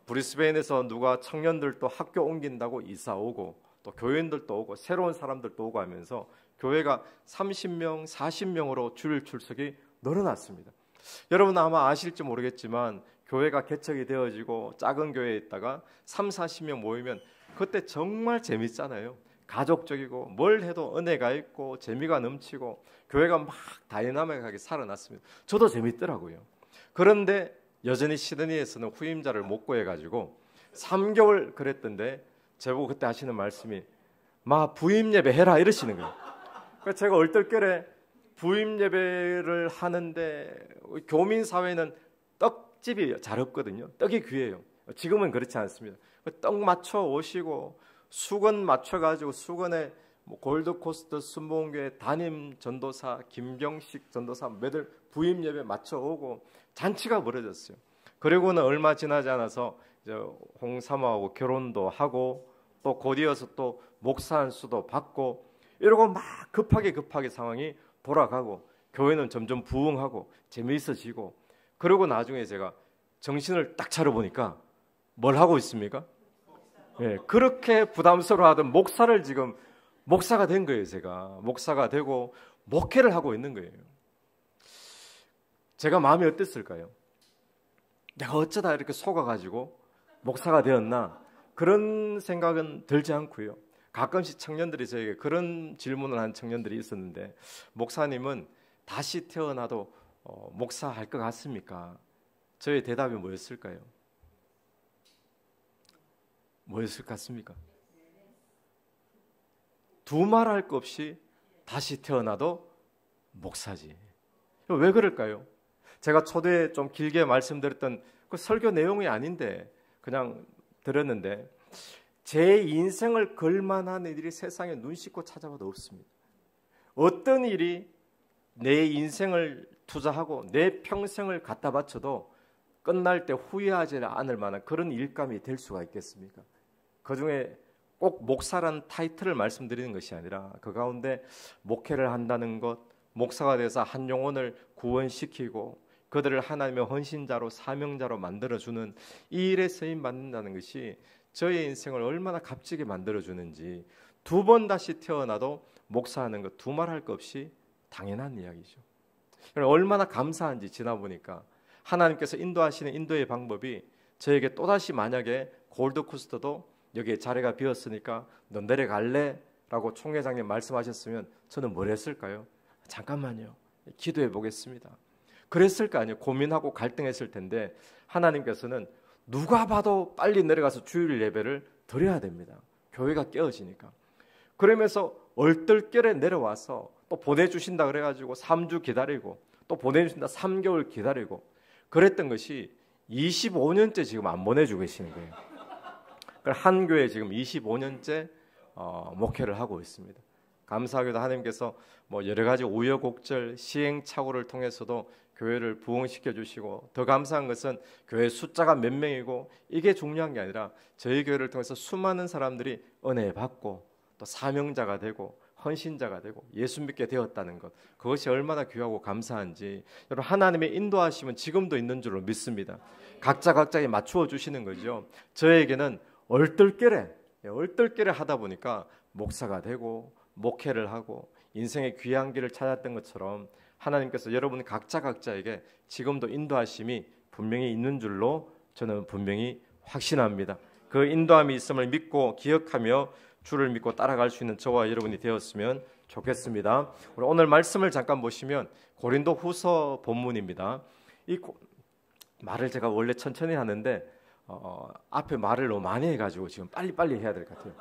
브리스베인에서 누가 청년들도 학교 옮긴다고 이사 오고 또 교인들도 오고 새로운 사람들도 오고 하면서 교회가 30명, 40명으로 주일 출석이 늘어났습니다. 여러분 아마 아실지 모르겠지만 교회가 개척이 되어지고 작은 교회에 있다가 3, 40명 모이면 그때 정말 재밌잖아요. 가족적이고 뭘 해도 은혜가 있고 재미가 넘치고 교회가 막 다이나믹하게 살아났습니다. 저도 재밌더라고요. 그런데 여전히 시드니에서는 후임자를 못 구해가지고 3개월 그랬던데 제보고 그때 하시는 말씀이 마 부임 예배 해라 이러시는 거예요. 그래서 제가 얼떨결에 부임 예배를 하는데 교민 사회는 떡집이 잘 없거든요. 떡이 귀해요. 지금은 그렇지 않습니다. 떡 맞춰 오시고 수건 맞춰가지고 수건에 골드코스트 순복음교회 담임 전도사 김경식 전도사 매들 부임 예배 맞춰 오고 잔치가 벌어졌어요. 그리고는 얼마 지나지 않아서 이제 홍사모하고 결혼도 하고 또 곧이어서 또 목사 안수도 받고 이러고 막 급하게 상황이 돌아가고 교회는 점점 부흥하고 재미있어지고 그리고 나중에 제가 정신을 딱 차려보니까 뭘 하고 있습니까? 예, 그렇게 부담스러워하던 목사를 지금 목사가 된 거예요. 제가 목사가 되고 목회를 하고 있는 거예요. 제가 마음이 어땠을까요? 내가 어쩌다 이렇게 속아가지고 목사가 되었나? 그런 생각은 들지 않고요. 가끔씩 청년들이 저에게 그런 질문을 한 청년들이 있었는데 목사님은 다시 태어나도 목사할 것 같습니까? 저의 대답이 뭐였을까요? 뭐였을 것 같습니까? 두말할 것 없이 다시 태어나도 목사지. 왜 그럴까요? 제가 초대에 좀 길게 말씀드렸던 그 설교 내용이 아닌데 그냥 들었는데 제 인생을 걸만한 일이 세상에 눈 씻고 찾아봐도 없습니다. 어떤 일이 내 인생을 투자하고 내 평생을 갖다 바쳐도 끝날 때 후회하지 않을 만한 그런 일감이 될 수가 있겠습니까? 그중에 꼭 목사라는 타이틀을 말씀드리는 것이 아니라 그 가운데 목회를 한다는 것, 목사가 돼서 한 영혼을 구원시키고 그들을 하나님의 헌신자로 사명자로 만들어주는 이 일에 쓰임 받는다는 것이 저의 인생을 얼마나 값지게 만들어주는지, 2번 다시 태어나도 목사하는 것 두말할 것 없이 당연한 이야기죠. 얼마나 감사한지 지나보니까 하나님께서 인도하시는 인도의 방법이 저에게 또다시 만약에 골드코스트도 여기에 자리가 비었으니까 너 내려갈래? 라고 총회장님 말씀하셨으면 저는 뭘 했을까요? 잠깐만요, 기도해 보겠습니다. 그랬을 거 아니에요. 고민하고 갈등했을 텐데 하나님께서는 누가 봐도 빨리 내려가서 주일 예배를 드려야 됩니다. 교회가 깨어지니까. 그러면서 얼떨결에 내려와서 또 보내주신다 그래가지고 3주 기다리고 또 보내주신다 3개월 기다리고 그랬던 것이 25년째 지금 안 보내주고 계시는 거예요. 한 교회 지금 25년째 목회를 하고 있습니다. 감사하게도 하나님께서 뭐 여러 가지 우여곡절 시행착오를 통해서도 교회를 부흥시켜 주시고, 더 감사한 것은 교회 숫자가 몇 명이고 이게 중요한 게 아니라 저희 교회를 통해서 수많은 사람들이 은혜 받고 또 사명자가 되고 헌신자가 되고 예수 믿게 되었다는 것, 그것이 얼마나 귀하고 감사한지 여러분, 하나님의 인도하심은 지금도 있는 줄로 믿습니다. 각자에 맞추어 주시는 거죠. 저에게는 얼떨결에 하다 보니까 목사가 되고 목회를 하고 인생의 귀한 길을 찾았던 것처럼 하나님께서 여러분 각자에게 지금도 인도하심이 분명히 있는 줄로 저는 분명히 확신합니다. 그 인도함이 있음을 믿고 기억하며 주를 믿고 따라갈 수 있는 저와 여러분이 되었으면 좋겠습니다. 오늘 말씀을 잠깐 보시면 고린도 후서 본문입니다. 말을 제가 원래 천천히 하는데 앞에 말을 너무 많이 해가지고 지금 빨리 해야 될 것 같아요.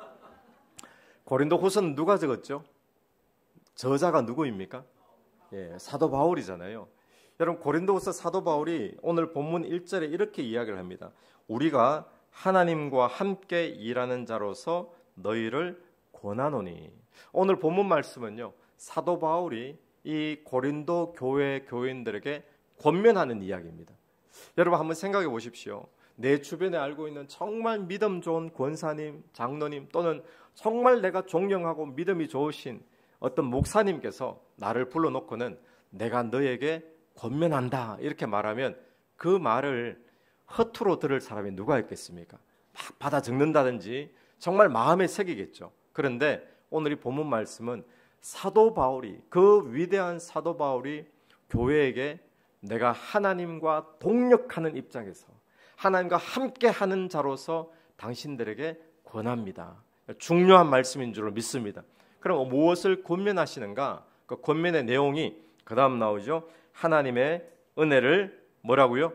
고린도 후서는 누가 적었죠? 저자가 누구입니까? 사도 바울이잖아요. 여러분, 고린도후서 사도 바울이 오늘 본문 1절에 이렇게 이야기를 합니다. 우리가 하나님과 함께 일하는 자로서 너희를 권하노니. 오늘 본문 말씀은요, 사도 바울이 이 고린도 교회 교인들에게 권면하는 이야기입니다. 여러분 한번 생각해 보십시오. 내 주변에 알고 있는 정말 믿음 좋은 권사님, 장로님 또는 정말 내가 존경하고 믿음이 좋으신 어떤 목사님께서 나를 불러놓고는 내가 너에게 권면한다 이렇게 말하면 그 말을 허투루 들을 사람이 누가 있겠습니까? 막 받아 적는다든지 정말 마음에 새기겠죠. 그런데 오늘 이 본문 말씀은 사도 바울이, 그 위대한 사도 바울이 교회에게 내가 하나님과 동력하는 입장에서 하나님과 함께하는 자로서 당신들에게 권합니다. 중요한 말씀인 줄로 믿습니다. 그럼 무엇을 권면하시는가? 그 권면의 내용이 그 다음 나오죠. 하나님의 은혜를 뭐라고요?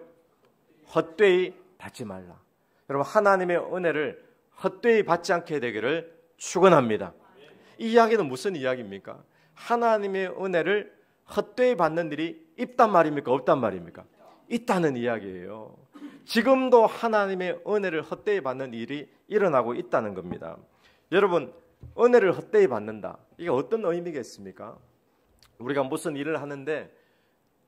헛되이 받지 말라. 여러분, 하나님의 은혜를 헛되이 받지 않게 되기를 축원합니다. 이 이야기는 무슨 이야기입니까? 하나님의 은혜를 헛되이 받는 일이 있단 말입니까? 없단 말입니까? 있다는 이야기예요. 지금도 하나님의 은혜를 헛되이 받는 일이 일어나고 있다는 겁니다. 여러분, 은혜를 헛되이 받는다. 이게 어떤 의미겠습니까? 우리가 무슨 일을 하는데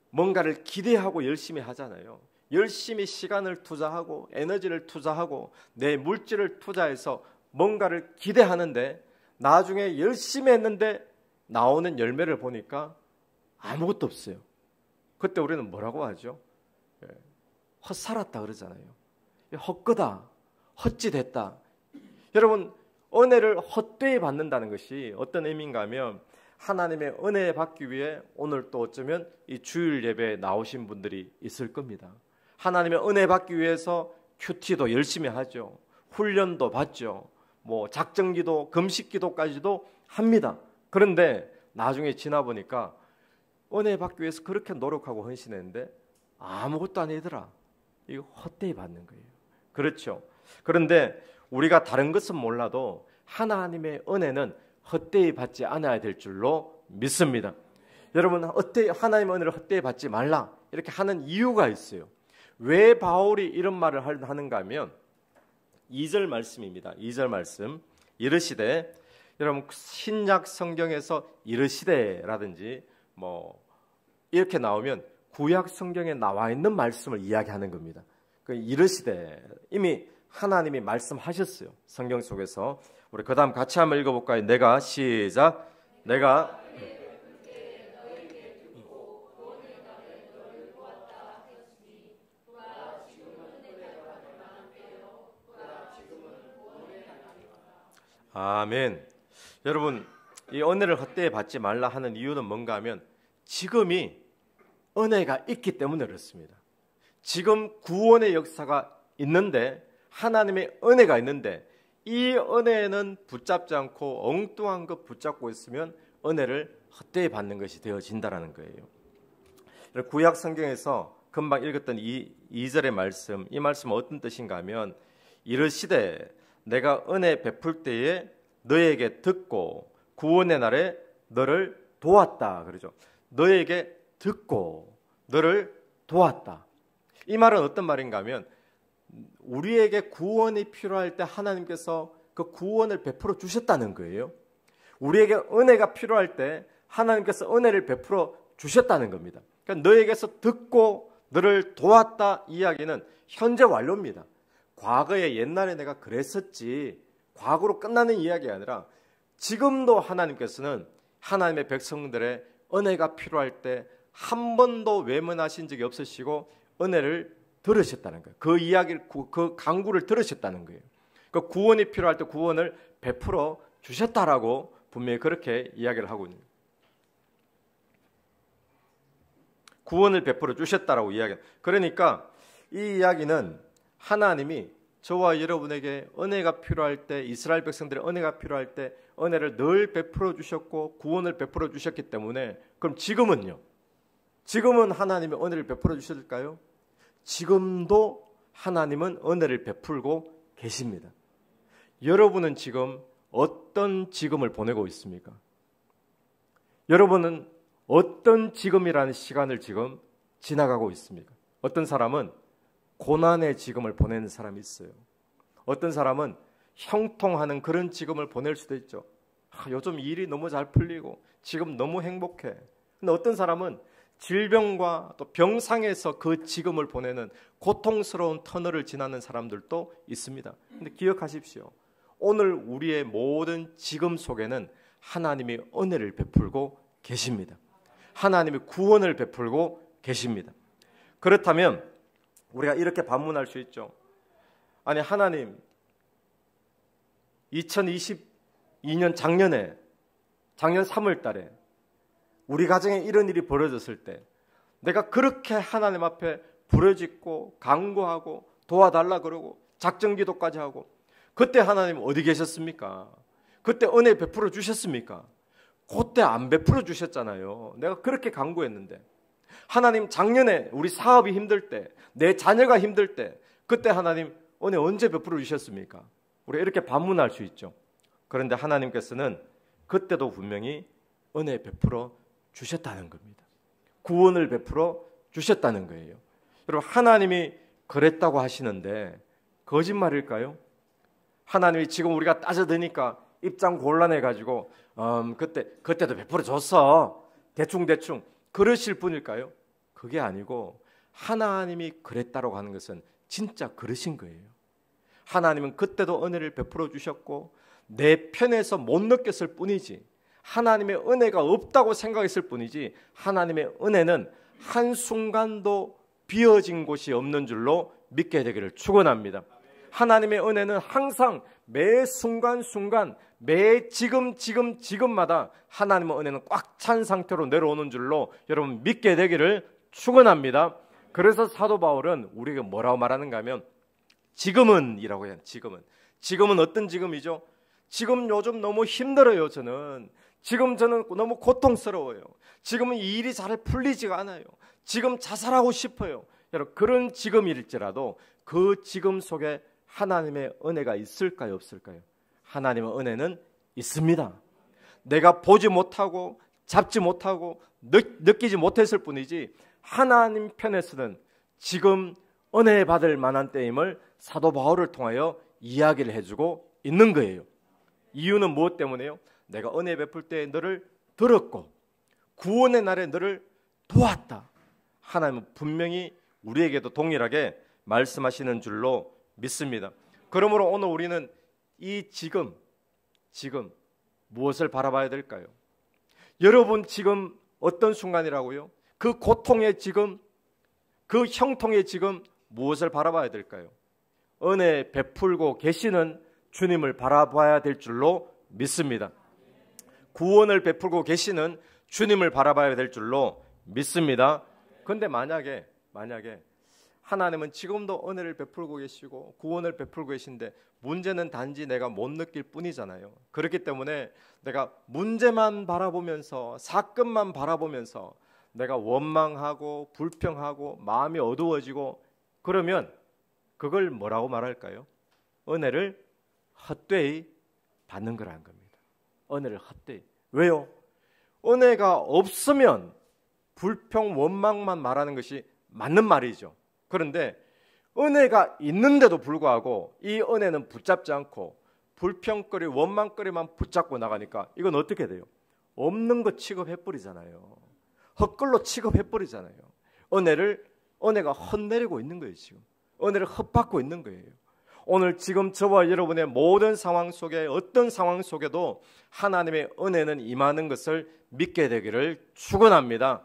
뭔가를 기대하고 열심히 하잖아요. 열심히 시간을 투자하고 에너지를 투자하고 내 물질을 투자해서 뭔가를 기대하는데 나중에 열심히 했는데 나오는 열매를 보니까 아무것도 없어요. 그때 우리는 뭐라고 하죠? 헛살았다 그러잖아요. 헛거다, 헛짓했다. 여러분, 은혜를 헛되이 받는다는 것이 어떤 의미인가 하면 하나님의 은혜 받기 위해 오늘 또 어쩌면 이 주일 예배에 나오신 분들이 있을 겁니다. 하나님의 은혜 받기 위해서 큐티도 열심히 하죠. 훈련도 받죠. 뭐 작정기도, 금식기도까지도 합니다. 그런데 나중에 지나보니까 은혜 받기 위해서 그렇게 노력하고 헌신했는데 아무것도 아니더라. 이거 헛되이 받는 거예요. 그렇죠. 그런데 우리가 다른 것은 몰라도 하나님의 은혜는 헛되이 받지 않아야 될 줄로 믿습니다. 여러분, 하나님의 은혜를 헛되이 받지 말라 이렇게 하는 이유가 있어요. 왜 바울이 이런 말을 하는가 하면 2절 말씀입니다. 2절 말씀. 이르시되, 여러분 신약 성경에서 이르시되라든지 뭐 이렇게 나오면 구약 성경에 나와 있는 말씀을 이야기하는 겁니다. 그 이르시되 이미 하나님이 말씀하셨어요. 성경 속에서 우리 그 다음 같이 한번 읽어볼까요? 내가 시작. 내가 아멘. 여러분, 이 은혜를 헛되이 받지 말라 하는 이유는 뭔가 하면 지금이 은혜가 있기 때문에 그렇습니다. 지금 구원의 역사가 있는데, 하나님의 은혜가 있는데, 이 은혜는 붙잡지 않고 엉뚱한 것 붙잡고 있으면 은혜를 헛되이 받는 것이 되어진다는 거예요. 구약 성경에서 금방 읽었던 이 2절의 말씀, 이 말씀은 어떤 뜻인가 하면, 이르시되 내가 은혜 베풀 때에 너에게 듣고 구원의 날에 너를 도왔다 그러죠. 너에게 듣고 너를 도왔다. 이 말은 어떤 말인가 하면, 우리에게 구원이 필요할 때 하나님께서 그 구원을 베풀어 주셨다는 거예요. 우리에게 은혜가 필요할 때 하나님께서 은혜를 베풀어 주셨다는 겁니다. 그러니까 너에게서 듣고 너를 도왔다 이야기는 현재 완료입니다. 과거에 옛날에 내가 그랬었지, 과거로 끝나는 이야기가 아니라 지금도 하나님께서는 하나님의 백성들의 은혜가 필요할 때 한 번도 외면하신 적이 없으시고 은혜를 들으셨다는 거예요. 그 이야기를, 그 간구를 들으셨다는 거예요. 그 구원이 필요할 때 구원을 베풀어 주셨다라고 분명히 그렇게 이야기를 하고 있는 거예요. 구원을 베풀어 주셨다라고 이야기해요. 그러니까 이 이야기는 하나님이 저와 여러분에게 은혜가 필요할 때, 이스라엘 백성들의 은혜가 필요할 때 은혜를 늘 베풀어 주셨고 구원을 베풀어 주셨기 때문에, 그럼 지금은요? 지금은 하나님의 은혜를 베풀어 주실까요? 지금도 하나님은 은혜를 베풀고 계십니다. 여러분은 지금 어떤 지금을 보내고 있습니까? 여러분은 어떤 지금이라는 시간을 지금 지나가고 있습니까? 어떤 사람은 고난의 지금을 보내는 사람이 있어요. 어떤 사람은 형통하는 그런 지금을 보낼 수도 있죠. 요즘 일이 너무 잘 풀리고 지금 너무 행복해. 근데 어떤 사람은 질병과 또 병상에서 그 지금을 보내는 고통스러운 터널을 지나는 사람들도 있습니다. 근데 기억하십시오. 오늘 우리의 모든 지금 속에는 하나님이 은혜를 베풀고 계십니다. 하나님이 구원을 베풀고 계십니다. 그렇다면 우리가 이렇게 반문할 수 있죠. 아니, 하나님, 2022년 작년 3월 달에 우리 가정에 이런 일이 벌어졌을 때 내가 그렇게 하나님 앞에 부르짖고 간구하고 도와달라 그러고 작정기도까지 하고, 그때 하나님 어디 계셨습니까? 그때 은혜 베풀어 주셨습니까? 그때 안 베풀어 주셨잖아요. 내가 그렇게 간구했는데. 하나님, 작년에 우리 사업이 힘들 때, 내 자녀가 힘들 때, 그때 하나님 은혜 언제 베풀어 주셨습니까? 우리가 이렇게 반문할 수 있죠. 그런데 하나님께서는 그때도 분명히 은혜 베풀어 주셨다는 겁니다. 구원을 베풀어 주셨다는 거예요. 여러분, 하나님이 그랬다고 하시는데 거짓말일까요? 하나님이 지금 우리가 따져드니까 입장 곤란해가지고 그때도 베풀어 줬어, 대충 그러실 분일까요? 그게 아니고, 하나님이 그랬다고 하는 것은 진짜 그러신 거예요. 하나님은 그때도 은혜를 베풀어 주셨고 내 편에서 못 느꼈을 뿐이지, 하나님의 은혜가 없다고 생각했을 뿐이지, 하나님의 은혜는 한순간도 비어진 곳이 없는 줄로 믿게 되기를 축원합니다. 하나님의 은혜는 항상 매 순간순간, 매 지금마다 하나님의 은혜는 꽉 찬 상태로 내려오는 줄로 여러분 믿게 되기를 축원합니다. 그래서 사도 바울은 우리에게 뭐라고 말하는가 하면, 지금은 이라고 해요. 지금은 어떤 지금이죠? 지금 요즘 너무 힘들어요. 저는 너무 고통스러워요. 지금은 이 일이 잘 풀리지가 않아요. 지금 자살하고 싶어요. 여러분, 그런 지금일지라도 그 지금 속에 하나님의 은혜가 있을까요, 없을까요? 하나님의 은혜는 있습니다. 내가 보지 못하고 잡지 못하고 느끼지 못했을 뿐이지, 하나님 편에서는 지금 은혜 받을 만한 때임을 사도 바울을 통하여 이야기를 해주고 있는 거예요. 이유는 무엇 때문에요? 내가 은혜 베풀 때 너를 들었고 구원의 날에 너를 도왔다. 하나님은 분명히 우리에게도 동일하게 말씀하시는 줄로 믿습니다. 그러므로 오늘 우리는 이 지금, 지금 무엇을 바라봐야 될까요? 여러분 지금 어떤 순간이라고요? 그 고통에 지금, 그 형통에 지금 무엇을 바라봐야 될까요? 은혜 베풀고 계시는 주님을 바라봐야 될 줄로 믿습니다. 구원을 베풀고 계시는 주님을 바라봐야 될 줄로 믿습니다. 그런데 만약에 하나님은 지금도 은혜를 베풀고 계시고 구원을 베풀고 계신데 문제는 단지 내가 못 느낄 뿐이잖아요. 그렇기 때문에 내가 문제만 바라보면서, 사건만 바라보면서 내가 원망하고 불평하고 마음이 어두워지고 그러면 그걸 뭐라고 말할까요? 은혜를 헛되이 받는 거라는 겁니다. 은혜를 헛되이. 왜요? 은혜가 없으면 불평, 원망만 말하는 것이 맞는 말이죠. 그런데 은혜가 있는데도 불구하고 이 은혜는 붙잡지 않고 불평거리, 원망거리만 붙잡고 나가니까 이건 어떻게 돼요? 없는 거 취급해버리잖아요. 헛걸로 취급해버리잖아요. 은혜가 헛내리고 있는 거예요. 지금 은혜를 헛받고 있는 거예요. 오늘 지금 저와 여러분의 모든 상황 속에, 어떤 상황 속에도 하나님의 은혜는 임하는 것을 믿게 되기를 축원합니다.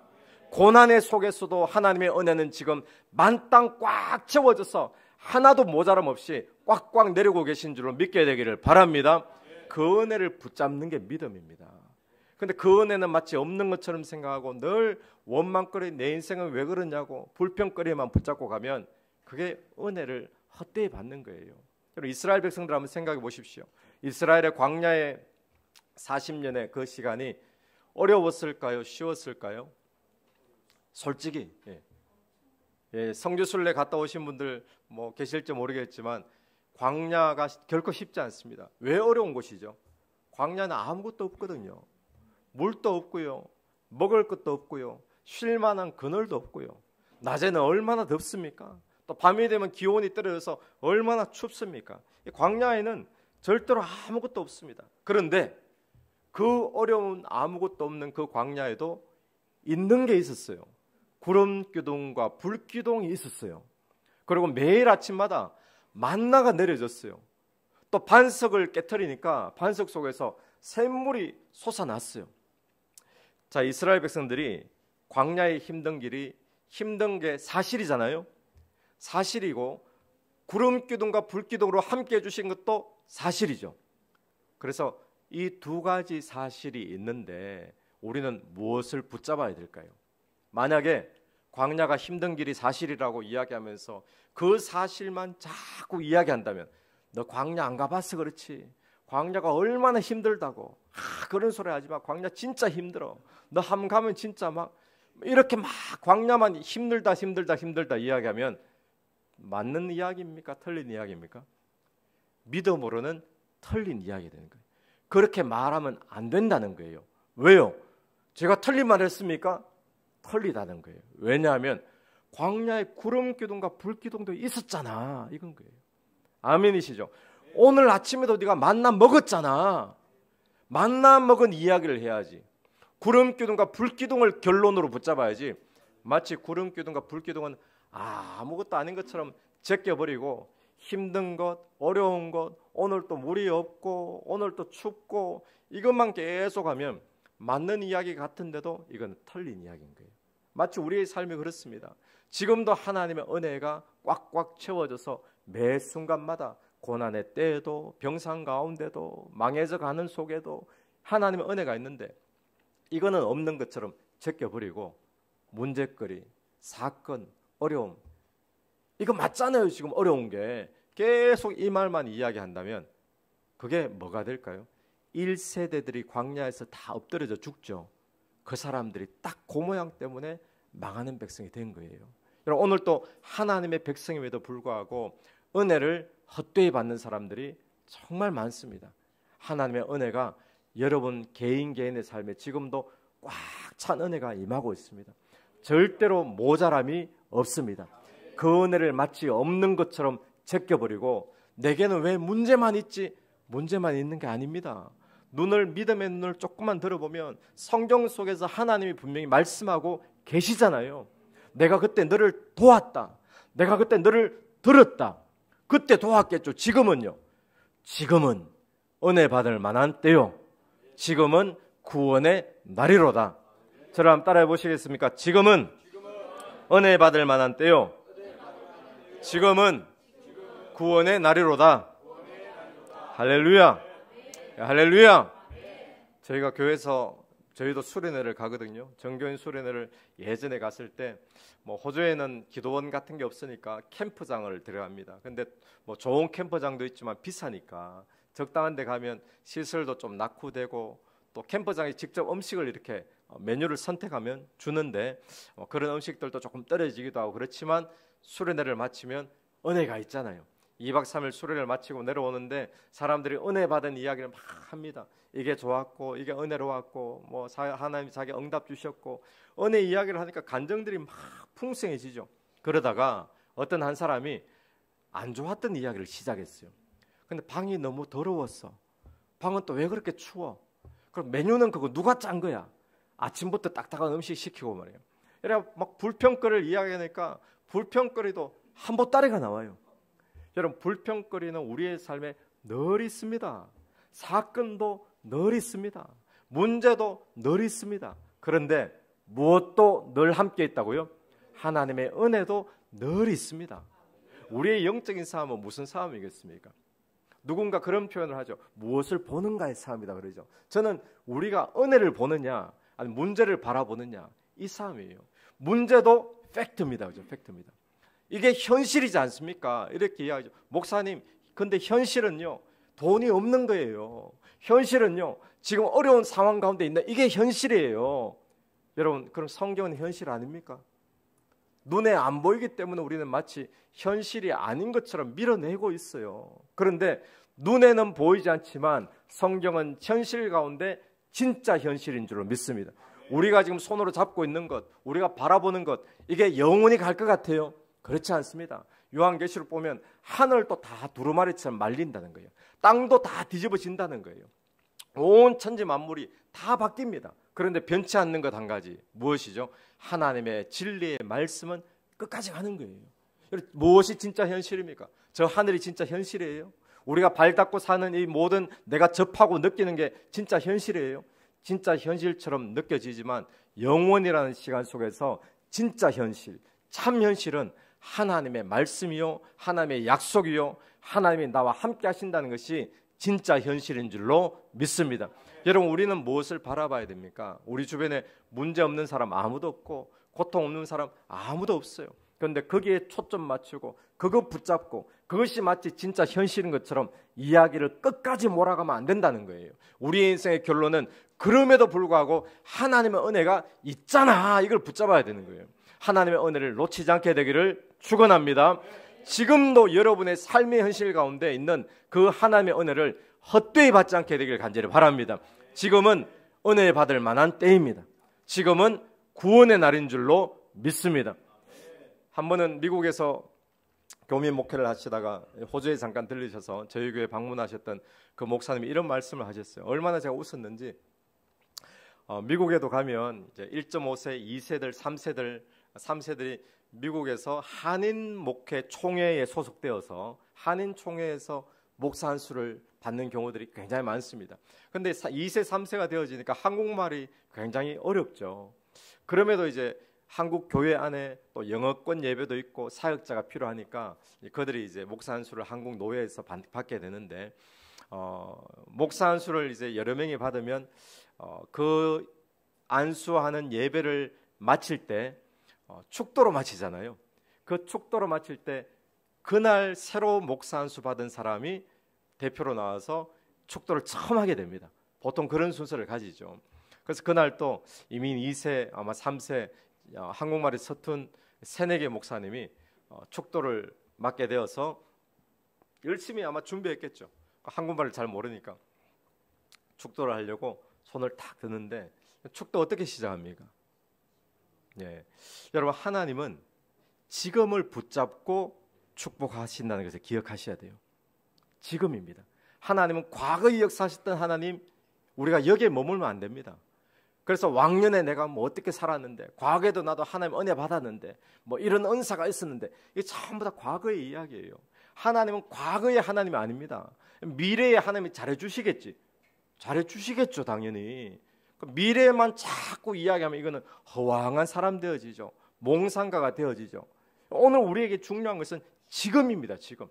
고난의 속에서도 하나님의 은혜는 지금 만땅 꽉 채워져서 하나도 모자람 없이 꽉꽉 내리고 계신 줄로 믿게 되기를 바랍니다. 그 은혜를 붙잡는 게 믿음입니다. 근데 그 은혜는 마치 없는 것처럼 생각하고 늘 원망거리, 내 인생은 왜 그러냐고 불평거리만 붙잡고 가면 그게 은혜를 헛되이 받는 거예요. 여러분 이스라엘 백성들 한번 생각해 보십시오. 이스라엘의 광야의 40년의 그 시간이 어려웠을까요? 쉬웠을까요? 솔직히 성지순례 갔다 오신 분들 뭐 계실지 모르겠지만 광야가 결코 쉽지 않습니다. 왜 어려운 곳이죠? 광야는 아무것도 없거든요. 물도 없고요, 먹을 것도 없고요, 쉴 만한 그늘도 없고요. 낮에는 얼마나 덥습니까? 또 밤이 되면 기온이 떨어져서 얼마나 춥습니까? 이 광야에는 절대로 아무것도 없습니다. 그런데 그 어려운 아무것도 없는 그 광야에도 있는 게 있었어요. 구름 기둥과 불 기둥이 있었어요. 그리고 매일 아침마다 만나가 내려졌어요. 또 반석을 깨트리니까 반석 속에서 샘물이 솟아났어요. 자, 이스라엘 백성들이 광야의 힘든 길이 힘든 게 사실이잖아요. 사실이고 구름 기둥과 불 기둥으로 함께 해주신 것도 사실이죠. 그래서 이 두 가지 사실이 있는데 우리는 무엇을 붙잡아야 될까요? 만약에 광야가 힘든 길이 사실이라고 이야기하면서 그 사실만 자꾸 이야기한다면 너 광야 안 가봐서 그렇지. 광야가 얼마나 힘들다고. 그런 소리 하지 마. 광야 진짜 힘들어. 너 한번 가면 진짜 막 이렇게 막 광야만 힘들다 이야기하면 맞는 이야기입니까? 틀린 이야기입니까? 믿음으로는 틀린 이야기 되는 거예요. 그렇게 말하면 안 된다는 거예요. 왜요? 제가 틀린 말 했습니까? 틀리다는 거예요. 왜냐하면 광야에 구름 기둥과 불 기둥도 있었잖아. 이건 거예요. 아멘이시죠? 오늘 아침에도 네가 만나 먹었잖아. 만나 먹은 이야기를 해야지. 구름 기둥과 불 기둥을 결론으로 붙잡아야지. 마치 구름 기둥과 불 기둥은 아무것도 아닌 것처럼 제껴버리고 힘든 것, 어려운 것, 오늘 또 물이 없고 오늘 또 춥고 이것만 계속 하면 맞는 이야기 같은데도 이건 틀린 이야기인 거예요. 마치 우리의 삶이 그렇습니다. 지금도 하나님의 은혜가 꽉꽉 채워져서 매 순간마다 고난의 때에도 병상 가운데도 망해져 가는 속에도 하나님의 은혜가 있는데 이거는 없는 것처럼 제껴버리고 문제거리, 사건, 어려움 이거 맞잖아요. 지금 어려운 게 계속 이 말만 이야기한다면 그게 뭐가 될까요? 1세대들이 광야에서 다 엎드려져 죽죠. 그 사람들이 딱 그 모양 때문에 망하는 백성이 된 거예요. 여러분 오늘 또 하나님의 백성임에도 불구하고 은혜를 헛되이 받는 사람들이 정말 많습니다. 하나님의 은혜가 여러분 개인의 삶에 지금도 꽉 찬 은혜가 임하고 있습니다. 절대로 모자람이 없습니다. 그 은혜를 마치 없는 것처럼 제껴버리고 내게는 왜 문제만 있지? 문제만 있는 게 아닙니다. 믿음의 눈을 조금만 들어보면 성경 속에서 하나님이 분명히 말씀하고 계시잖아요. 내가 그때 너를 도왔다. 내가 그때 너를 들었다. 그때 도왔겠죠. 지금은요. 지금은 은혜 받을 만한 때요. 지금은 구원의 날이로다. 저를 한번 따라해 보시겠습니까? 지금은 은혜 받을 만한 때요. 지금은 구원의 날이로다. 할렐루야. 할렐루야. 저희가 교회에서 저희도 수련회를 가거든요. 정교인 수련회를 예전에 갔을 때 뭐 호주에는 기도원 같은 게 없으니까 캠프장을 들어갑니다. 근데 뭐 좋은 캠프장도 있지만 비싸니까 적당한 데 가면 시설도 좀 낙후되고 또 캠프장에 직접 음식을 이렇게 메뉴를 선택하면 주는데 그런 음식들도 조금 떨어지기도 하고 그렇지만 수련회를 마치면 은혜가 있잖아요. 2박 3일 수련회를 마치고 내려오는데 사람들이 은혜 받은 이야기를 막 합니다. 이게 좋았고 이게 은혜로웠고 뭐 하나님 자기 응답 주셨고 은혜 이야기를 하니까 감정들이 막 풍성해지죠. 그러다가 어떤 한 사람이 안 좋았던 이야기를 시작했어요. 근데 방이 너무 더러웠어. 방은 또 왜 그렇게 추워? 그럼 메뉴는 그거 누가 짠 거야? 아침부터 딱딱한 음식 시키고 말이에요. 이래 막 불평거리를 이야기하니까 불평거리도 한 보따리가 나와요. 여러분 불평거리는 우리의 삶에 늘 있습니다. 사건도 늘 있습니다. 문제도 늘 있습니다. 그런데 무엇도 늘 함께 있다고요? 하나님의 은혜도 늘 있습니다. 우리의 영적인 싸움은 무슨 싸움이겠습니까? 누군가 그런 표현을 하죠. 무엇을 보는가의 싸움이다 그러죠. 저는 우리가 은혜를 보느냐 아니면 문제를 바라보느냐 이 싸움이에요. 문제도 팩트입니다. 그죠? 팩트입니다. 이게 현실이지 않습니까? 이렇게 이야기하죠. 목사님, 근데 현실은요. 돈이 없는 거예요. 현실은요. 지금 어려운 상황 가운데 있는 이게 현실이에요. 여러분, 그럼 성경은 현실 아닙니까? 눈에 안 보이기 때문에 우리는 마치 현실이 아닌 것처럼 밀어내고 있어요. 그런데 눈에는 보이지 않지만 성경은 현실 가운데 진짜 현실인 줄로 믿습니다. 우리가 지금 손으로 잡고 있는 것, 우리가 바라보는 것, 이게 영원히 갈 것 같아요? 그렇지 않습니다. 요한계시록 보면 하늘도 다 두루마리처럼 말린다는 거예요. 땅도 다 뒤집어진다는 거예요. 온 천지 만물이 다 바뀝니다. 그런데 변치 않는 것 한 가지 무엇이죠? 하나님의 진리의 말씀은 끝까지 가는 거예요. 무엇이 진짜 현실입니까? 저 하늘이 진짜 현실이에요? 우리가 발 닦고 사는 이 모든 내가 접하고 느끼는 게 진짜 현실이에요? 진짜 현실처럼 느껴지지만 영원이라는 시간 속에서 진짜 현실, 참 현실은 하나님의 말씀이요, 하나님의 약속이요, 하나님이 나와 함께 하신다는 것이 진짜 현실인 줄로 믿습니다. 여러분, 우리는 무엇을 바라봐야 됩니까? 우리 주변에 문제 없는 사람 아무도 없고 고통 없는 사람 아무도 없어요. 그런데 거기에 초점 맞추고 그거 붙잡고 그것이 마치 진짜 현실인 것처럼 이야기를 끝까지 몰아가면 안 된다는 거예요. 우리의 인생의 결론은 그럼에도 불구하고 하나님의 은혜가 있잖아, 이걸 붙잡아야 되는 거예요. 하나님의 은혜를 놓치지 않게 되기를 축원합니다. 지금도 여러분의 삶의 현실 가운데 있는 그 하나님의 은혜를 헛되이 받지 않게 되기를 간절히 바랍니다. 지금은 은혜 받을 만한 때입니다. 지금은 구원의 날인 줄로 믿습니다. 한 번은 미국에서 교민 목회를 하시다가 호주에 잠깐 들리셔서 저희 교회 방문하셨던 그 목사님이 이런 말씀을 하셨어요. 얼마나 제가 웃었는지. 미국에도 가면 이제 1.5세, 2세들, 3세들이 미국에서 한인 목회 총회에 소속되어서 한인 총회에서 목사 한 수를 받는 경우들이 굉장히 많습니다. 그런데 2세, 3세가 되어지니까 한국말이 굉장히 어렵죠. 그럼에도 이제 한국 교회 안에 또 영어권 예배도 있고 사역자가 필요하니까 그들이 이제 목사 한 수를 한국 노회에서 받게 되는데 목사 한 수를 이제 여러 명이 받으면 그 안수하는 예배를 마칠 때 축도로 마치잖아요. 그 축도로 마칠 때 그날 새로 목사 한 수 받은 사람이 대표로 나와서 축도를 처음 하게 됩니다. 보통 그런 순서를 가지죠. 그래서 그날 또 이미 2세 아마 3세 한국말이 서툰 3-4개 목사님이 축도를 맡게 되어서 열심히 아마 준비했겠죠. 한국말을 잘 모르니까 축도를 하려고 손을 탁 드는데 축도 어떻게 시작합니까? 예, 여러분, 하나님은 지금을 붙잡고 축복하신다는 것을 기억하셔야 돼요. 지금입니다. 하나님은 과거에 역사하셨던 하나님, 우리가 여기에 머물면 안 됩니다. 그래서 왕년에 내가 뭐 어떻게 살았는데, 과거에도 나도 하나님 은혜 받았는데, 뭐 이런 은사가 있었는데, 이게 전부 다 과거의 이야기예요. 하나님은 과거의 하나님이 아닙니다. 미래의 하나님이 잘해주시겠지. 잘해주시겠죠, 당연히. 미래만 자꾸 이야기하면 이거는 허황한 사람 되어지죠. 몽상가가 되어지죠. 오늘 우리에게 중요한 것은 지금입니다. 지금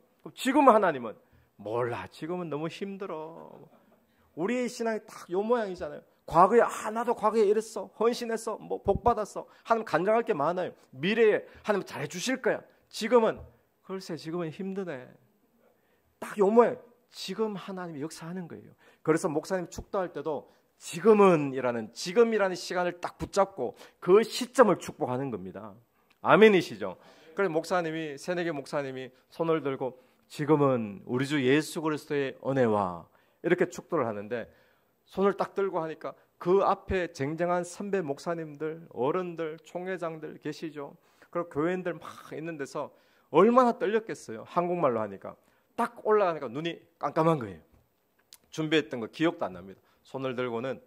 하나님은 몰라. 지금은 너무 힘들어. 우리의 신앙이 딱 요 모양이잖아요. 과거에 나도 과거에 이랬어. 헌신했어. 뭐 복 받았어. 하나님 간증할 게 많아요. 미래에 하나님 잘해주실 거야. 지금은 글쎄 지금은 힘드네. 딱 요 모양. 지금 하나님이 역사하는 거예요. 그래서 목사님 축도할 때도 지금이라는 시간을 딱 붙잡고 그 시점을 축복하는 겁니다. 아멘이시죠? 그래서 목사님이 새내기 목사님이 손을 들고 지금은 우리 주 예수 그리스도의 은혜와 이렇게 축도를 하는데 손을 딱 들고 하니까 그 앞에 쟁쟁한 선배 목사님들, 어른들, 총회장들 계시죠. 그리고 교회인들 막 있는 데서 얼마나 떨렸겠어요. 한국말로 하니까 딱 올라가니까 눈이 깜깜한 거예요. 준비했던 거 기억도 안 납니다. 손을 들고는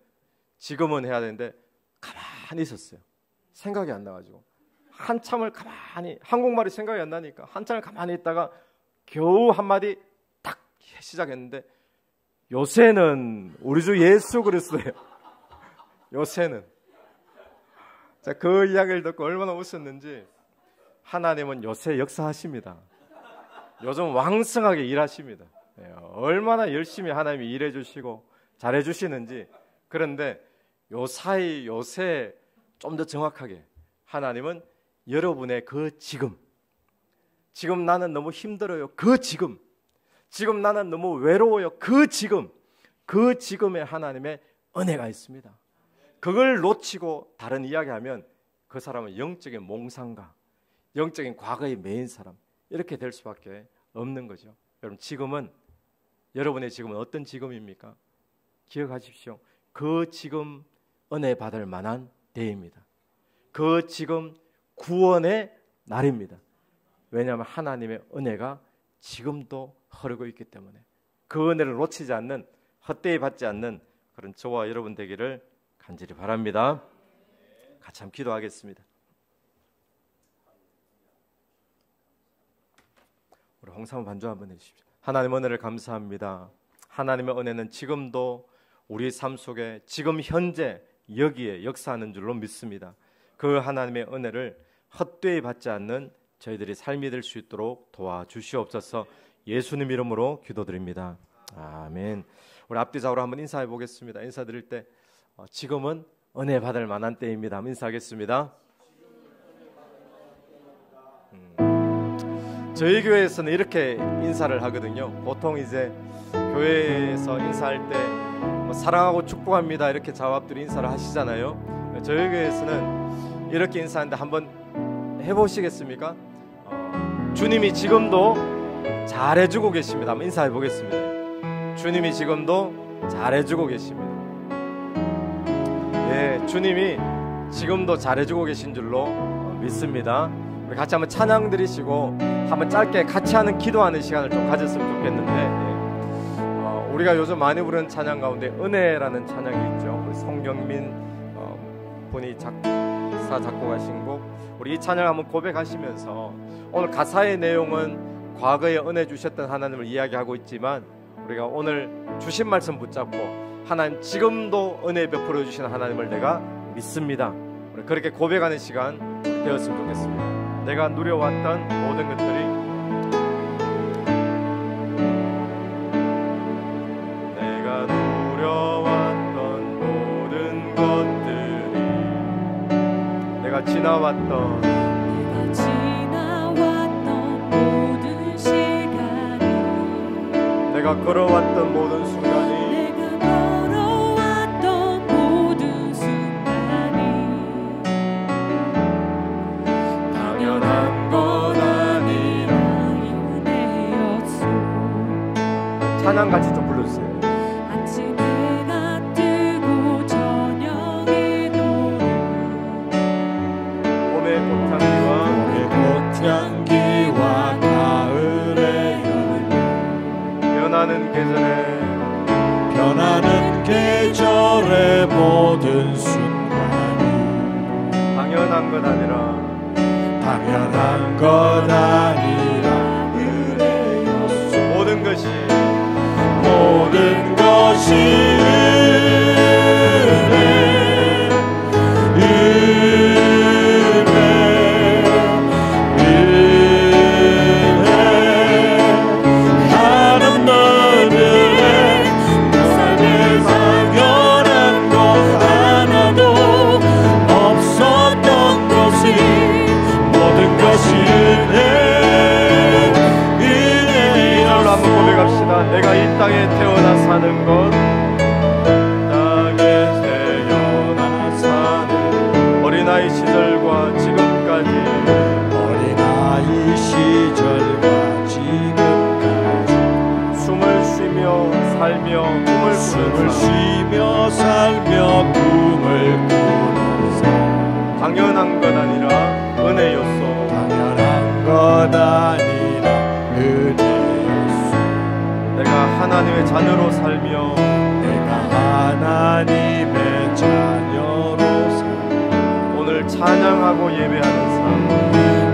지금은 해야 되는데 가만히 있었어요. 생각이 안 나가지고 한참을 가만히, 한국말이 생각이 안 나니까 한참을 가만히 있다가 겨우 한마디 딱 시작했는데 요새는 우리 주 예수 그리스도예요. 요새는. 자, 그 이야기를 듣고 얼마나 웃었는지. 하나님은 요새 역사하십니다. 요즘 왕성하게 일하십니다. 얼마나 열심히 하나님이 일해 주시고 잘해 주시는지. 그런데 요새 좀 더 정확하게 하나님은 여러분의 그 지금 나는 너무 힘들어요. 그 지금 나는 너무 외로워요. 그 지금에 하나님의 은혜가 있습니다. 그걸 놓치고 다른 이야기하면 그 사람은 영적인 몽상가, 영적인 과거에 매인 사람, 이렇게 될 수밖에 없는 거죠. 여러분, 여러분의 지금은 어떤 지금입니까? 기억하십시오. 그 지금 은혜 받을 만한 때입니다. 그 지금 구원의 날입니다. 왜냐하면 하나님의 은혜가 지금도 흐르고 있기 때문에 그 은혜를 놓치지 않는, 헛되이 받지 않는 그런 저와 여러분 되기를 간절히 바랍니다. 같이 한번 기도하겠습니다. 우리 홍삼 반주 한번 해주십시오. 하나님의 은혜를 감사합니다. 하나님의 은혜는 지금도 우리 삶 속에 지금 현재 여기에 역사하는 줄로 믿습니다. 그 하나님의 은혜를 헛되이 받지 않는 저희들이 삶이 될 수 있도록 도와주시옵소서. 예수님 이름으로 기도드립니다. 아멘. 우리 앞뒤좌우로 한번 인사해 보겠습니다. 인사드릴 때 지금은 은혜 받을 만한 때입니다. 한번 인사하겠습니다. 저희 교회에서는 이렇게 인사를 하거든요. 보통 이제 교회에서 인사할 때 사랑하고 축복합니다 이렇게 자와합들이 인사를 하시잖아요. 저희 교회에서는 이렇게 인사하는데 한번 해보시겠습니까? 주님이 지금도 잘해주고 계십니다. 한번 인사해 보겠습니다. 주님이 지금도 잘해주고 계십니다. 예, 주님이 지금도 잘해주고 계신 줄로 믿습니다. 우리 같이 한번 찬양 드리시고 한번 짧게 같이 하는 기도하는 시간을 좀 가졌으면 좋겠는데, 우리가 요즘 많이 부르는 찬양 가운데 은혜라는 찬양이 있죠. 우리 송경민 분이 작사 작곡하신 곡, 우리 이 찬양 한번 고백하시면서 오늘 가사의 내용은 과거에 은혜 주셨던 하나님을 이야기하고 있지만 우리가 오늘 주신 말씀 붙잡고 하나님 지금도 은혜 베풀어 주시는 하나님을 내가 믿습니다. 우리 그렇게 고백하는 시간 되었으면 좋겠습니다. 내가 누려왔던 모든 것들이 지나왔던 모든 시간이 내가 걸어왔던 모든 순간이 당연한 건 아니라 은혜였소. 찬양같이 좀 불러주세요. 향기와 가을의 변하는 계절의 모든 순간이 당연한 것 아니라 은혜였소. 내가 이 땅에 태어나 사는 것, 땅에 태어나 사는 어린아이 시절과 지금까지, 어린아이 시절과 지금까지 숨을 쉬며 살며 꿈을 쉬며 살며 꿈을 꾸는 삶, 당연한 것 아니라 은혜였소. 당연한 것 아니라 은혜였소. 내가 하나님의 자녀로 살며, 내가 하나님의 자녀로 살며 오늘 찬양하고 예배하는 삶,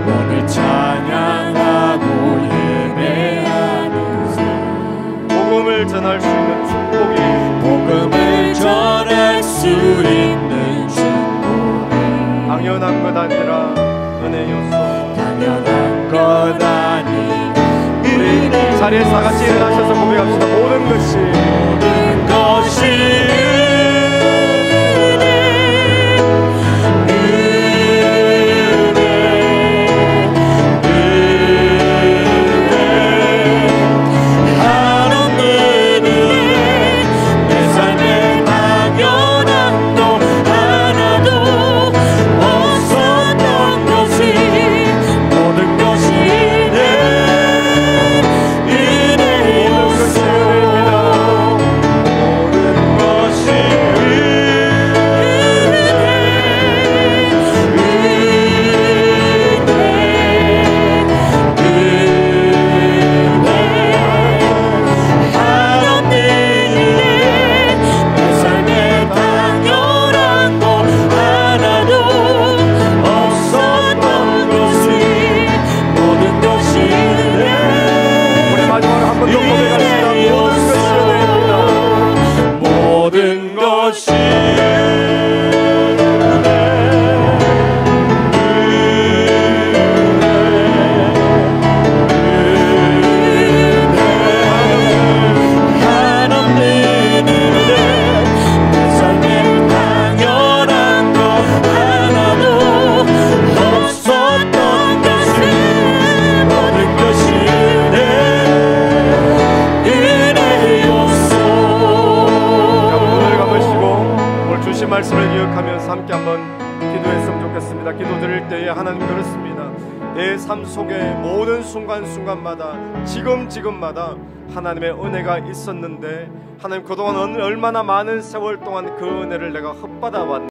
오늘 찬양하고 예배하는 삶, 복음을 전할 수 있는 축복이, 복음을 전할 수 있는 축복이 당연한 것 아니라 은혜였소. 당연한 것 아니라 우리 자리에서 다 같이 일어나셔서 고백합시다. 모든 것이 말씀을 기억하면서 함께 한번 기도했으면 좋겠습니다. 기도 드릴 때에 하나님 그렇습니다. 내 삶 속에 모든 순간순간마다 지금마다 하나님의 은혜가 있었는데, 하나님 그동안 얼마나 많은 세월 동안 그 은혜를 내가 헛받아 왔는지